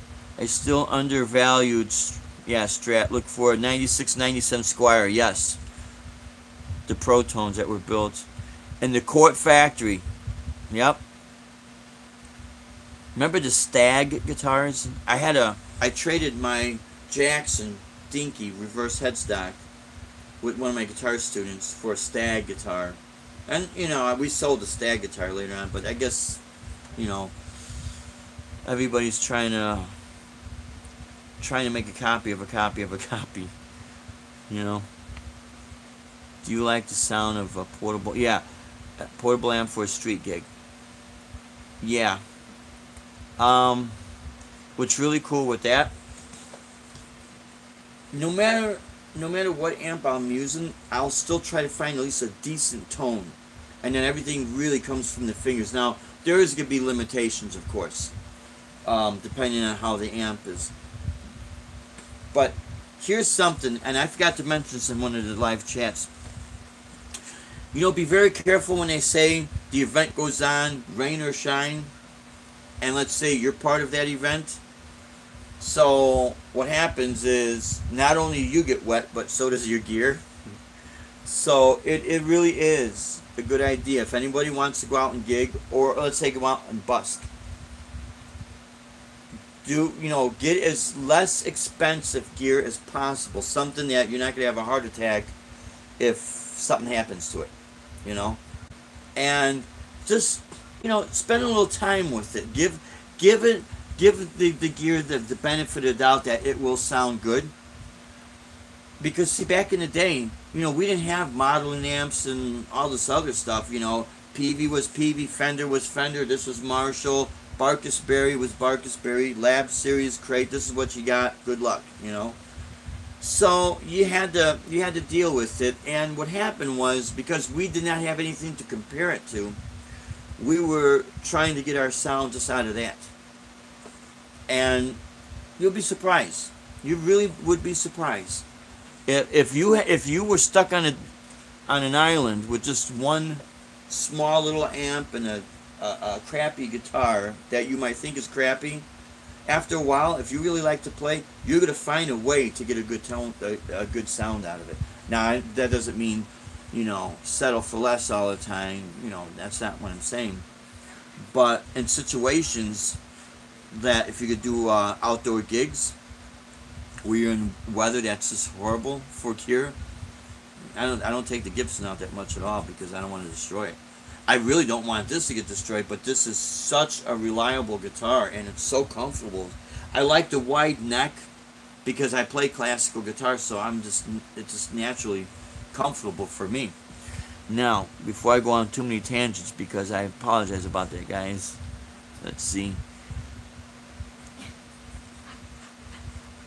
a still undervalued, Strat, look for a 96, 97 Squire, yes. The Protones that were built in the Court factory. Yep. Remember the Stag guitars? I traded my Jackson Dinky reverse headstock with one of my guitar students for a Stag guitar. And, you know, we sold the Stag guitar later on, but I guess, you know, everybody's trying to make a copy of a copy of a copy, you know. Do you like the sound of a portable? Yeah, a portable amp for a street gig. Yeah. What's really cool with that, no matter what amp I'm using, I'll still try to find at least a decent tone, and then everything really comes from the fingers. Now there is gonna be limitations, of course, depending on how the amp is. But here's something, and I forgot to mention this in one of the live chats. You know, be very careful when they say the event goes on, rain or shine, and let's say you're part of that event. So what happens is not only you get wet, but so does your gear. So it really is a good idea if anybody wants to go out and gig, or let's say go out and busk. Get as less expensive gear as possible. Something that you're not going to have a heart attack if something happens to it, you know. And just, spend a little time with it. Give the gear the benefit of the doubt that it will sound good. Because see, back in the day, we didn't have modeling amps and all this other stuff. Peavey was Peavey, Fender was Fender, this was Marshall, Barkus Berry was Barkus Berry, Lab Series crate. This is what you got. Good luck, So you had to deal with it. And what happened was, because we did not have anything to compare it to, we were trying to get our sound just out of that. And you'll be surprised. You really would be surprised. If you were stuck on an island with just one small little amp and a crappy guitar that you might think is crappy, after a while, if you really like to play, you're gonna find a way to get a good sound out of it. Now that doesn't mean settle for less all the time. That's not what I'm saying. But in situations that if you could do outdoor gigs, we're in weather that's just horrible for gear. I don't take the Gibson out that much at all because I don't want to destroy it. I really don't want this to get destroyed, but this is such a reliable guitar and it's so comfortable. I like the wide neck because I play classical guitar, so it's just naturally comfortable for me. Now, before I go on too many tangents, because I apologize about that, guys. Let's see.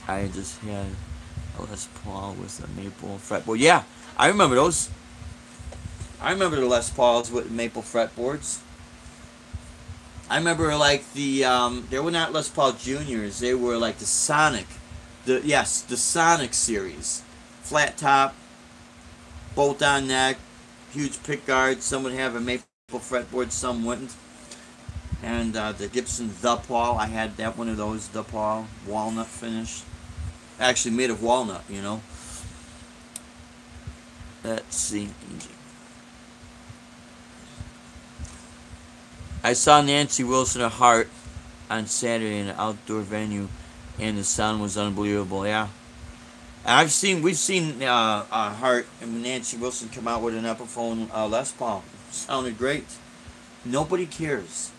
I just had a Les Paul with a maple fretboard. Yeah, I remember those. I remember the Les Pauls with maple fretboards. I remember like they were not Les Paul Juniors. They were like the Sonic. The Sonic series. Flat top, bolt-on neck, huge pick guard. Some would have a maple fretboard, some wouldn't. And the Gibson The Paul, I had that one of those, The Paul, walnut finish. Actually made of walnut, Let's see. I saw Nancy Wilson at Heart on Saturday in an outdoor venue, and the sound was unbelievable. Yeah, we've seen Heart and Nancy Wilson come out with an Epiphone Les Paul. It sounded great. Nobody cares.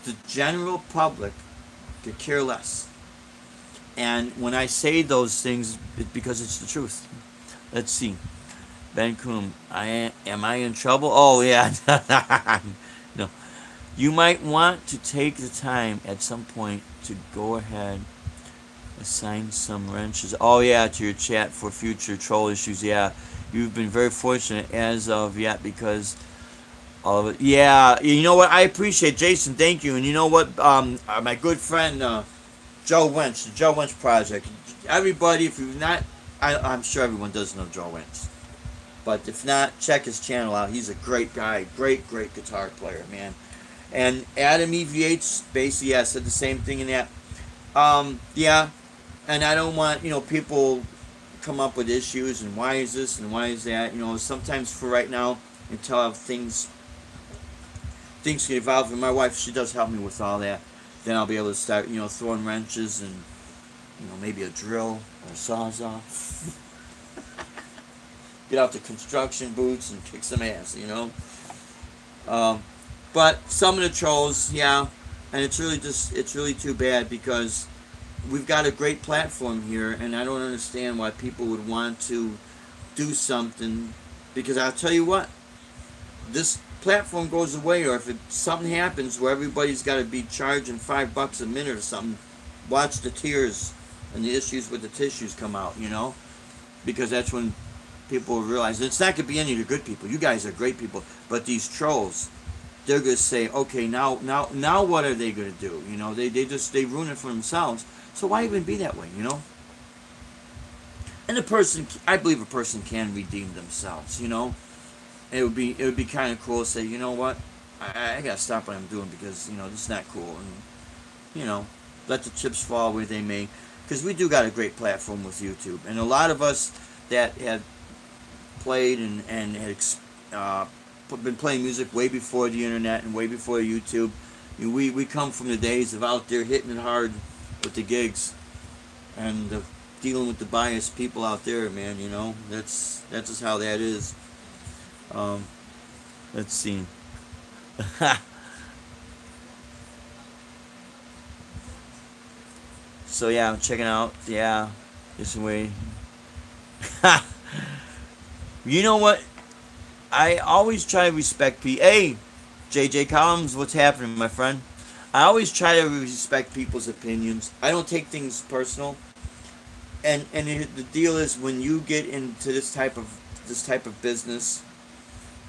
The general public could care less. And when I say those things, it's because it's the truth. Let's see. Ben Coom, am I in trouble? Oh, yeah. No. You might want to take the time at some point to go ahead, assign some wrenches. Oh, yeah, to your chat for future troll issues. Yeah, you've been very fortunate as of yet because all of it. Yeah, you know what? I appreciate Jason. Thank you. And you know what? My good friend Joe Wench, the Joe Wench Project. Everybody, if you've not, I'm sure everyone does know Joe Wench. But if not, check his channel out. He's a great guy. Great guitar player, man. And Adam EVH, basically, yeah, said the same thing in that. Yeah, and I don't want, people come up with issues and why is this and why is that. Sometimes for right now, until things can evolve. And my wife, she does help me with all that. Then I'll be able to start, throwing wrenches and, maybe a drill or a sawzall. Get out the construction boots and kick some ass, But some of the trolls, yeah, and it's really too bad because we've got a great platform here, and I don't understand why people would want to do something, because I'll tell you what, this platform goes away, or if something happens where everybody's got to be charging $5 a minute or something, watch the tears and the issues with the tissues come out, because that's when people will realize it's not going to be any of the good people. You guys are great people, but these trolls, they're going to say, okay, now what are they going to do? They ruin it for themselves. So why even be that way? And I believe a person can redeem themselves. It would be kind of cool to say, you know what, I got to stop what I'm doing because this is not cool, and let the chips fall where they may, because we do got a great platform with YouTube, and a lot of us that had played and had been playing music way before the internet and way before YouTube, We come from the days of out there hitting it hard with the gigs, and dealing with the biased people out there, man. You know, that's just how that is. Let's see. So yeah, I'm checking out. Yeah, this way. You know what? I always try to respect people. Hey, JJ Collins, what's happening, my friend? I always try to respect people's opinions. I don't take things personal. And the deal is, when you get into this type of business,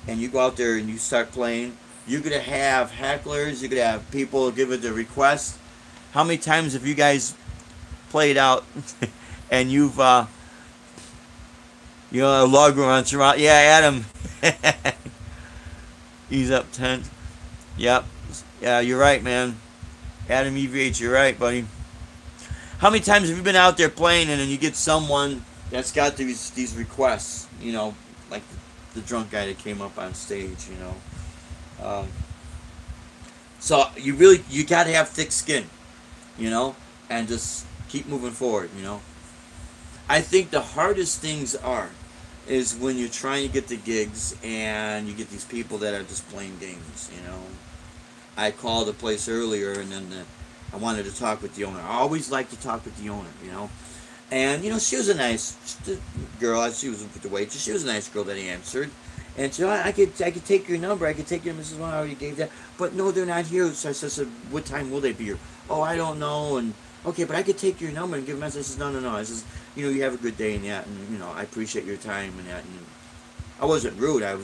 and you go out there and you start playing, you're gonna have hecklers. You're gonna have people give it a request. How many times have you guys played out and you've a log runs around? Yeah, Adam. He's up 10. Yep. Yeah, you're right, man. Adam EVH, you're right, buddy. How many times have you been out there playing and then you get someone that's got these requests, like the drunk guy that came up on stage, so you got to have thick skin, and just keep moving forward, I think the hardest things is when you're trying to get the gigs and you get these people that are just playing games, I called a place earlier, and then I wanted to talk with the owner. I always like to talk with the owner, And, she was a nice girl. She was with the waitress. She was a nice girl that answered. And so I could take your number. I could take your Mrs. One. I already gave that. But no, they're not here. So I said, what time will they be here? Oh, I don't know. And, okay, but I could take your number and give a message. I said, no. I says, you have a good day and that. And, I appreciate your time and that. And I wasn't rude. I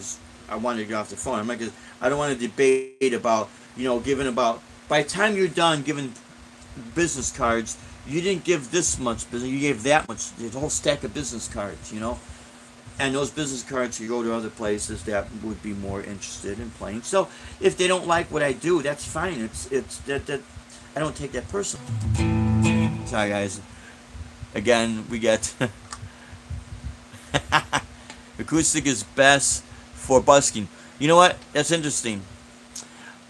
wanted to get off the phone. I'm like, I don't want to debate about, giving about. By the time you're done giving business cards, you didn't give this much business, you gave that much, the whole stack of business cards, And those business cards, you go to other places that would be more interested in playing. So if they don't like what I do, that's fine. It's that I don't take that personal. Sorry, guys. Again, we get acoustic is best for busking. You know what? That's interesting.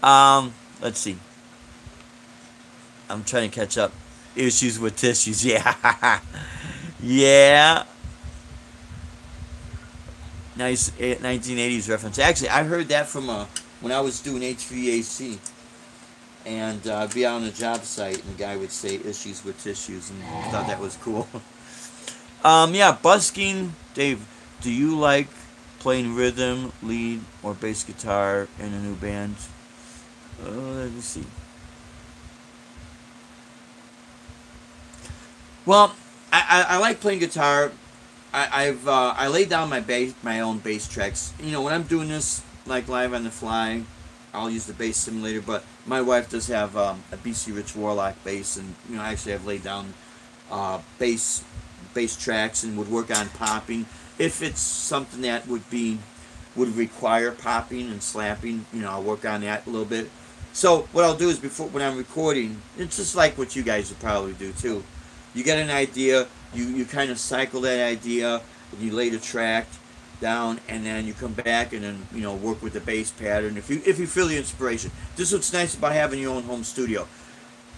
Let's see. I'm trying to catch up. Issues with tissues. Yeah. Yeah. Nice 1980s reference. Actually, I heard that from when I was doing HVAC. And I'd be out on a job site, and the guy would say issues with tissues, and I thought that was cool. Yeah, busking. Dave, do you like playing rhythm, lead, or bass guitar in a new band? Let me see. Well, I like playing guitar. I laid down my own bass tracks. When I'm doing this like live on the fly, I'll use the bass simulator. But my wife does have a BC Rich Warlock bass, and actually I've laid down bass tracks and would work on popping if it's something that would require popping and slapping. I'll work on that a little bit. So what I'll do is when I'm recording, it's just like what you guys would probably do too. You get an idea, you kind of cycle that idea, and you lay the track down, and then you come back and then work with the bass pattern. If you feel the inspiration, this is what's nice about having your own home studio.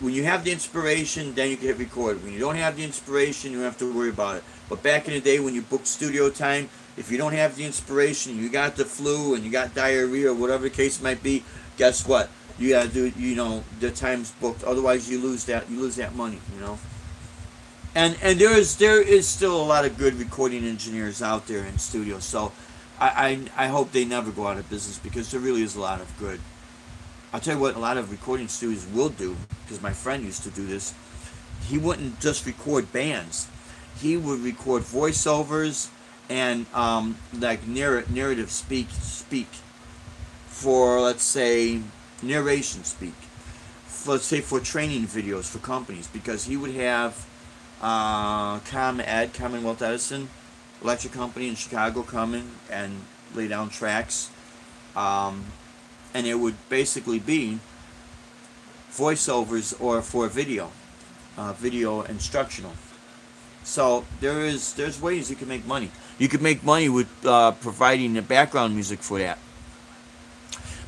When you have the inspiration, then you can hit record. When you don't have the inspiration, you don't have to worry about it. But back in the day when you booked studio time, if you don't have the inspiration, you got the flu and you got diarrhea or whatever the case might be, guess what? You gotta do the time's booked. Otherwise, you lose that money. And there is still a lot of good recording engineers out there in studios. So I hope they never go out of business, because there really is a lot of good. I'll tell you what a lot of recording studios will do, because my friend used to do this. He wouldn't just record bands. He would record voiceovers and like narrative speak for, let's say, narration speak. Let's say for training videos for companies, because he would have Commonwealth Edison Electric Company in Chicago come in and lay down tracks, and it would basically be voiceovers or for video instructional. So there's ways you can make money. You can make money with providing the background music for that.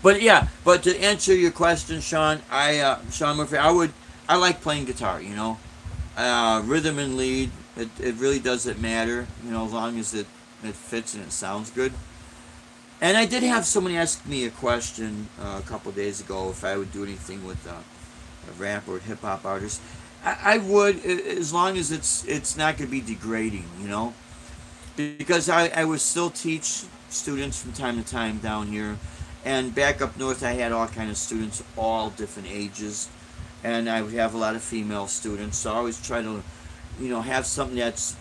But yeah, but to answer your question, Sean, Sean Murphy, I like playing guitar. You know, rhythm and lead. It really doesn't matter. You know, as long as it fits and it sounds good. And I did have somebody ask me a question a couple of days ago if I would do anything with a rap or hip hop artist. I would, as long as it's not going to be degrading, you know, because I would still teach students from time to time down here, and back up north I had all kind of students, all different ages, and I would have a lot of female students. So I always try to, you know, have something that's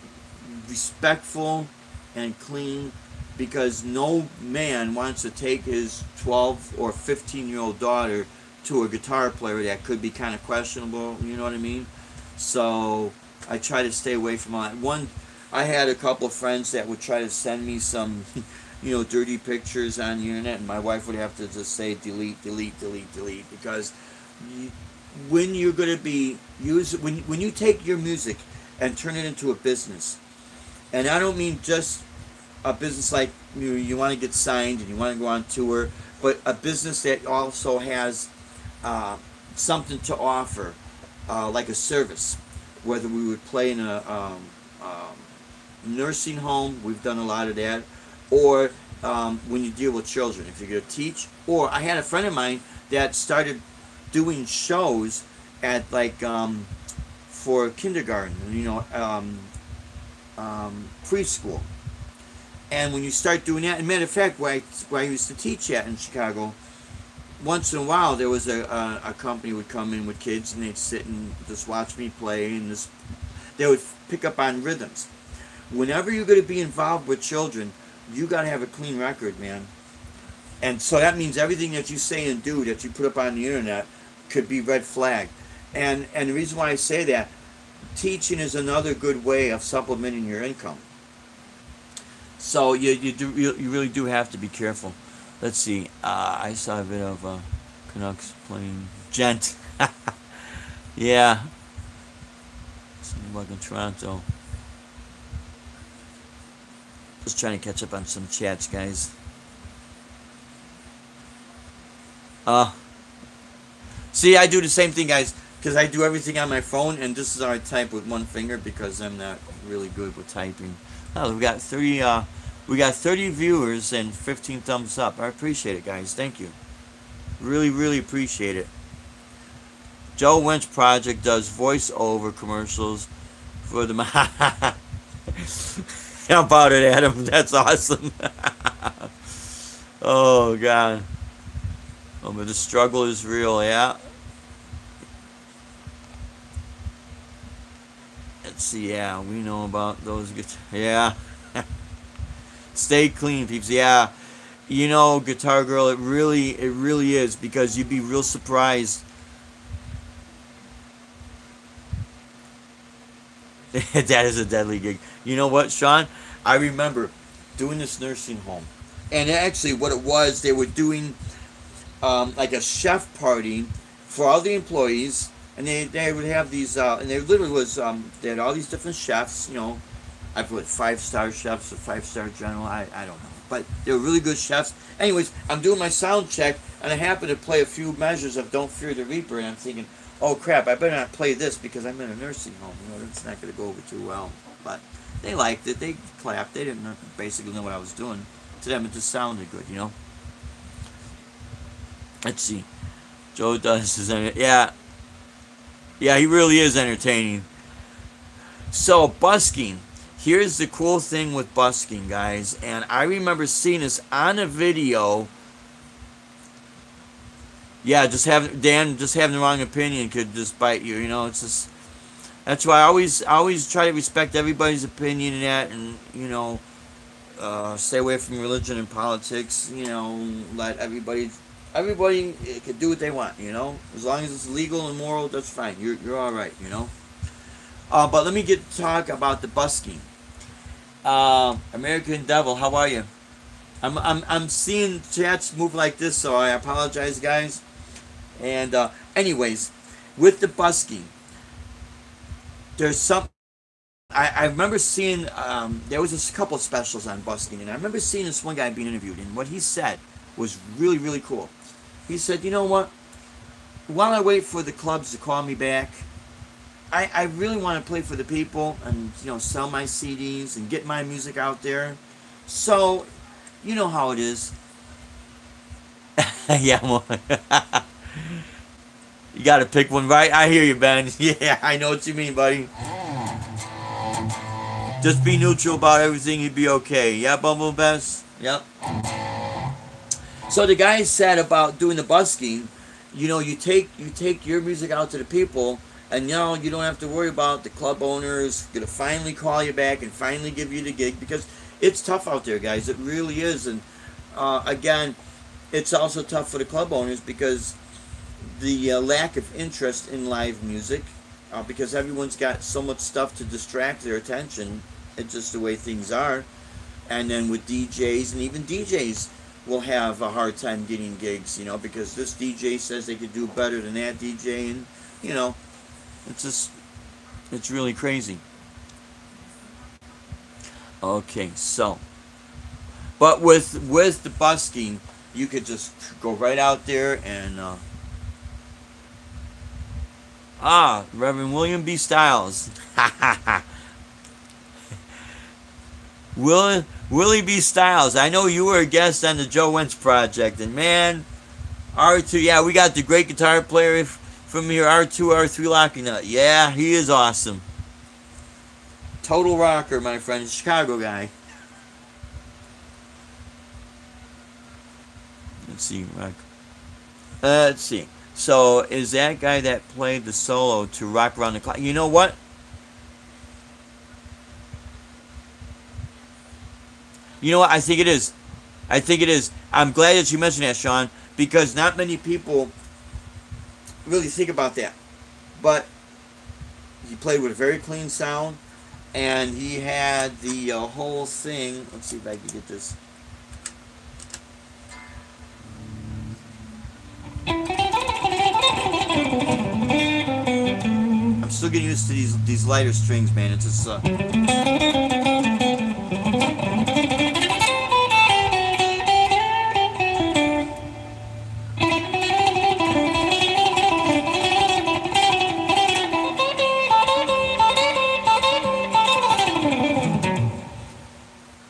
respectful and clean, because no man wants to take his 12 or 15-year-old daughter to a guitar player that could be kind of questionable, you know what I mean? So I try to stay away from all that. I had a couple of friends that would try to send me some, you know, dirty pictures on the internet, and my wife would have to just say delete, delete, delete, delete, because when you're going to be when you take your music and turn it into a business, and I don't mean just a business like you want to get signed and you want to go on tour, but a business that also has something to offer, like a service. Whether we would play in a nursing home, we've done a lot of that, or when you deal with children, if you're going to teach. Or I had a friend of mine that started doing shows at like for kindergarten, you know, preschool. And when you start doing that, and matter of fact, where I used to teach at in Chicago, once in a while there was a company would come in with kids, and they'd sit and just watch me play, and they would pick up on rhythms. Whenever you're going to be involved with children, you got to have a clean record, man. And so that means everything that you say and do that you put up on the internet could be red flagged. And the reason why I say that, teaching is another good way of supplementing your income. So you really do have to be careful. Let's see. I saw a bit of Canucks playing Gent. Yeah. Something like in Toronto. Just trying to catch up on some chats, guys. See, I do the same thing, guys, because I do everything on my phone, and this is how I type with one finger because I'm not really good with typing. Oh, we got 30 viewers and 15 thumbs up. I appreciate it, guys. Thank you. Really, really appreciate it. Joe Winch Project does voiceover commercials for the... How about it, Adam? That's awesome. Oh, God. Oh, but the struggle is real, yeah. Let's see, yeah, we know about those. Yeah. Stay clean, peeps. Yeah. You know, Guitar Girl, it really is, because you'd be real surprised. That is a deadly gig. You know what, Sean? I remember doing this nursing home. And actually what it was, they were doing like a chef party for all the employees. And they would have these, and they literally was, they had all these different chefs, you know. I put 5-star chefs or 5-star general, I don't know. But they were really good chefs. Anyways, I'm doing my sound check, and I happen to play a few measures of Don't Fear the Reaper, and I'm thinking, oh crap, I better not play this because I'm in a nursing home. You know, it's not going to go over too well. But they liked it. They clapped. They didn't basically know what I was doing. To them, it just sounded good, you know. Let's see. Joe does his, yeah. Yeah, he really is entertaining. So, busking. Here's the cool thing with busking, guys. And I remember seeing this on a video. Yeah, just having the wrong opinion could just bite you. You know, it's just, that's why I always try to respect everybody's opinion in that, and you know, stay away from religion and politics. You know, let everybody can do what they want. You know, as long as it's legal and moral, that's fine. You're all right. You know. But let me talk about the busking. American Devil, how are you? I'm seeing chats move like this, so I apologize, guys. And anyways, with the busking, there's some. I remember seeing there was a couple of specials on busking, and I remember seeing this one guy being interviewed, and what he said was really, really cool. he said, you know what? While I wait for the clubs to call me back, I really want to play for the people and, you know, sell my CDs and get my music out there. So, you know how it is. Yeah, you got to pick one, right? I hear you, Ben. Yeah, I know what you mean, buddy. Just be neutral about everything, you'd be okay. Yeah, Bumble Best? Yep. So the guy said about doing the busking, you know, you take your music out to the people, and you know, you don't have to worry about the club owners gonna finally call you back and finally give you the gig, because it's tough out there, guys. It really is. And again, it's also tough for the club owners because the lack of interest in live music, because everyone's got so much stuff to distract their attention. It's just the way things are. And then with DJs, and even DJs will have a hard time getting gigs, you know, because this DJ says they could do better than that DJ, and you know, it's really crazy. Okay, so, but with the busking, you could just go right out there and Reverend William B. Stiles. Willie B. Stiles, I know you were a guest on the Joe Wentz project, and man, R2, yeah, we got the great guitar player from here, R2, R3 Locking Up. Yeah, he is awesome. Total rocker, my friend, Chicago guy. Let's see, let's see. So, is that guy that played the solo to Rock Around the Clock? You know what? You know what? I think it is. I think it is. I'm glad that you mentioned that, Sean, because not many people really think about that. But he played with a very clean sound, and he had the whole thing. Let's see if I can get this. I'm still getting used to these lighter strings, man. It's just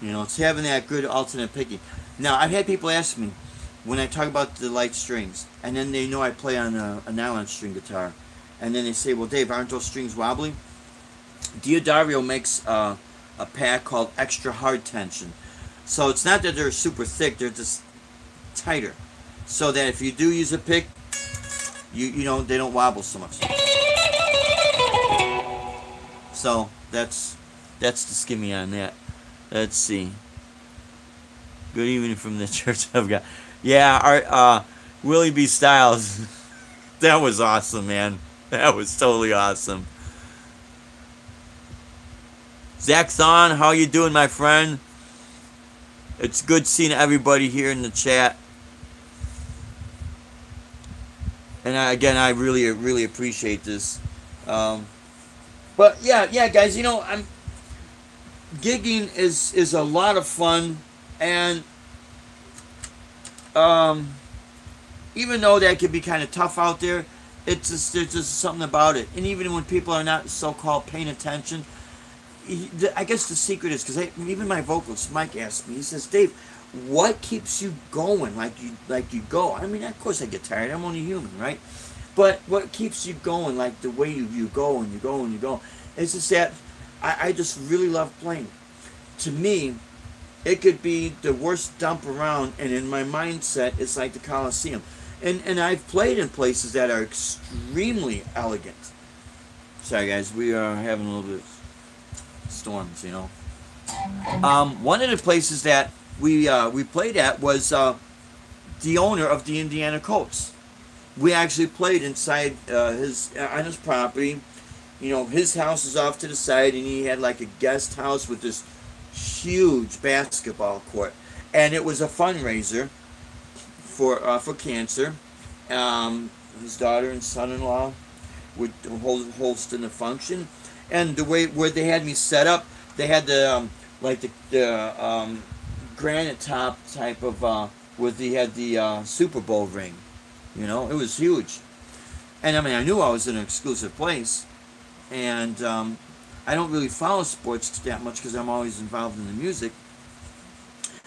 you know, it's having that good alternate picking. Now, I've had people ask me when I talk about the light strings, and then they know I play on a nylon string guitar, and then they say, well, Dave, aren't those strings wobbly? Diodario makes a pack called extra hard tension. So it's not that they're super thick, they're just tighter. So that if you do use a pick, you know, they don't wobble so much. So that's the skimmy on that. Let's see. Good evening from the Church of God. Yeah, our Willie B. Stiles. That was awesome, man. That was totally awesome. Zach Thon, how you doing, my friend? It's good seeing everybody here in the chat. And again, I really appreciate this. But yeah, guys, you know, gigging is a lot of fun, and even though that could be kind of tough out there, there's just something about it. And even when people are not so-called paying attention, I guess the secret is, because even my vocalist Mike asked me, he says, Dave, what keeps you going like you go? I mean, of course I get tired, I'm only human, right? But what keeps you going, like the way you go and you go and you go, it's just that I just really love playing. To me, it could be the worst dump around, and in my mindset, it's like the Coliseum. And I've played in places that are extremely elegant. Sorry, guys, we are having a little bit of storms, you know. One of the places that we played at was the owner of the Indiana Colts. We actually played inside on his property. You know, his house is off to the side, and he had like a guest house with this huge basketball court, and it was a fundraiser for cancer. His daughter and son-in-law would hosting the function, and the way where they had me set up, they had the like the granite top type of where they had the Super Bowl ring. You know, it was huge. And I mean, I knew I was in an exclusive place. And I don't really follow sports that much because I'm always involved in the music.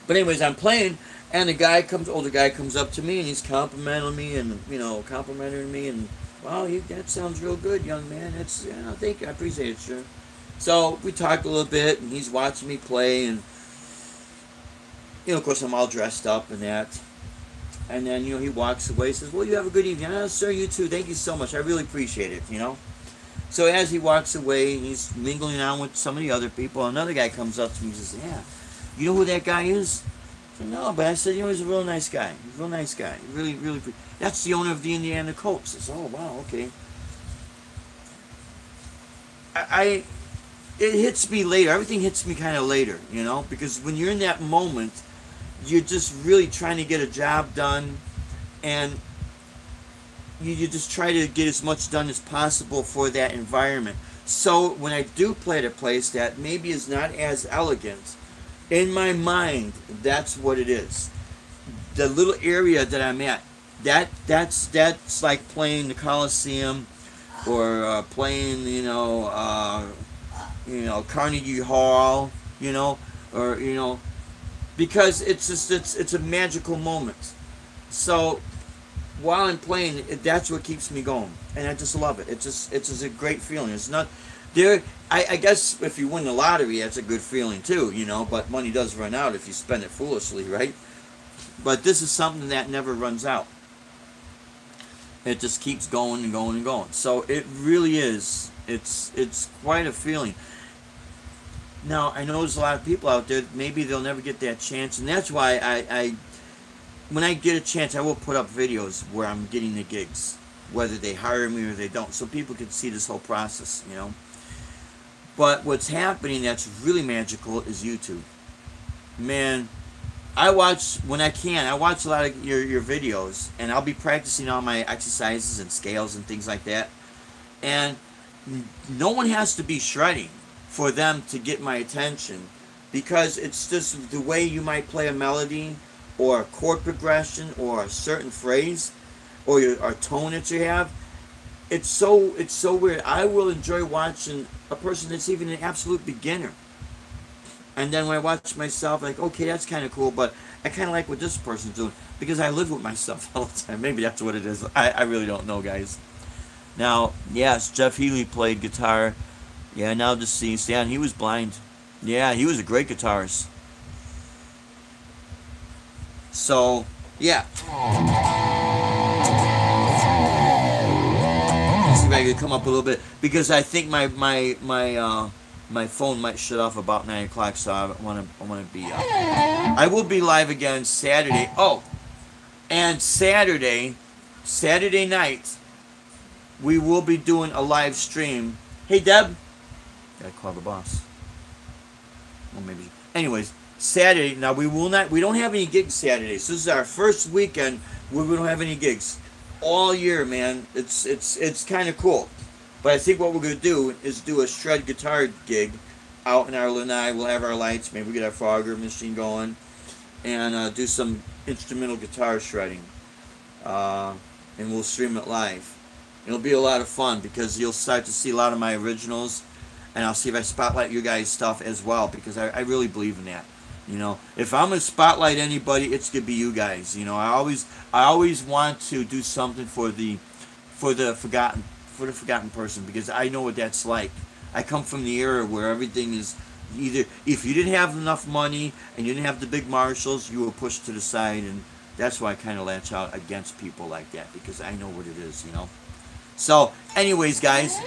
But anyways, I'm playing, and older guy comes up to me, and he's complimenting me, and complimenting me, and wow, that sounds real good, young man. That's thank you, I appreciate it, sure. So we talked a little bit, and he's watching me play, and of course, I'm all dressed up and that. And then he walks away, says, "Well, you have a good evening." "Oh, sir, you too. Thank you so much. I really appreciate it." So as he walks away, he's mingling on with some of the other people. Another guy comes up to me and says, "Yeah, you know who that guy is?" I said, "No," but I said, "He's a real nice guy. He's a real nice guy. Really, really. That's the owner of the Indiana Colts." I said, "Oh, wow, okay." It hits me later. Everything hits me kind of later, because when you're in that moment, you're just really trying to get a job done, and you just try to get as much done as possible for that environment. So when I do play at a place that maybe is not as elegant, in my mind, that's what it is. The little area that I'm at, that's like playing the Coliseum, or playing, Carnegie Hall, or because it's a magical moment. So while I'm playing, that's what keeps me going, and I just love it. It's just a great feeling. It's not there. I guess if you win the lottery, that's a good feeling too, But money does run out if you spend it foolishly, right? But this is something that never runs out. It just keeps going and going and going. So it really is. It's quite a feeling. Now, I know there's a lot of people out there, maybe they'll never get that chance, and that's why I when I get a chance, I will put up videos where I'm getting the gigs, whether they hire me or they don't, so people can see this whole process, But what's happening that's really magical is YouTube. Man, I watch, when I can, I watch a lot of your videos, and I'll be practicing all my exercises and scales and things like that, and no one has to be shredding for them to get my attention, because it's just the way you might play a melody or a chord progression or a certain phrase or a tone that you have. It's so weird. I will enjoy watching a person that's even an absolute beginner, and then when I watch myself, like, okay, that's kind of cool, but I kind of like what this person's doing, because I live with myself all the time. Maybe that's what it is. I really don't know, guys. Now, yes, Jeff Healey played guitar. Yeah, now deceased. Yeah, and he was blind. Yeah, he was a great guitarist. So, yeah. Let's see if I can come up a little bit, because I think my phone might shut off about 9 o'clock, so I want to be up. I will be live again Saturday. Oh, and Saturday night, we will be doing a live stream. Hey, Deb. Gotta call the boss. Well, maybe. Anyways, Saturday. Now we don't have any gigs Saturdays. So this is our first weekend where we don't have any gigs all year, man. It's kind of cool. But I think what we're gonna do is do a shred guitar gig out in our lanai. We'll have our lights. Maybe we get our Fogger machine going, and do some instrumental guitar shredding. And we'll stream it live. It'll be a lot of fun, because you'll start to see a lot of my originals. And I'll see if I spotlight you guys' stuff as well, because I really believe in that. If I'm gonna spotlight anybody, it's gonna be you guys. I always want to do something for the forgotten person, because I know what that's like. I come from the era where everything is either, if you didn't have enough money and you didn't have the big Marshalls, you were pushed to the side, and that's why I kind of latch out against people like that, because I know what it is. So, anyways, guys.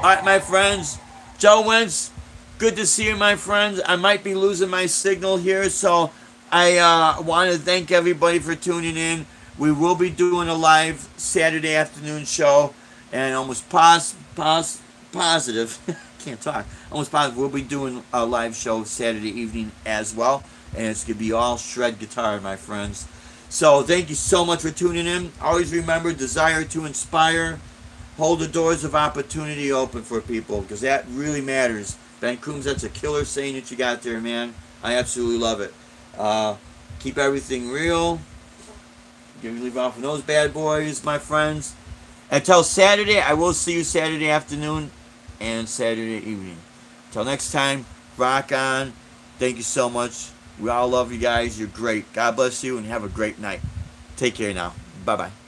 Alright, my friends, Joe Wentz, good to see you, my friends. I might be losing my signal here, so I want to thank everybody for tuning in. We will be doing a live Saturday afternoon show, and almost positive, can't talk, almost positive we'll be doing a live show Saturday evening as well, and it's going to be all shred guitar, my friends. So thank you so much for tuning in. Always remember, desire to inspire. hold the doors of opportunity open for people, because that really matters. Ben Coombs, that's a killer saying that you got there, man. I absolutely love it. Keep everything real. Leave off from those bad boys, my friends. Until Saturday, I will see you Saturday afternoon and Saturday evening. Until next time, rock on. Thank you so much. We all love you guys. You're great. God bless you and have a great night. Take care now. Bye-bye.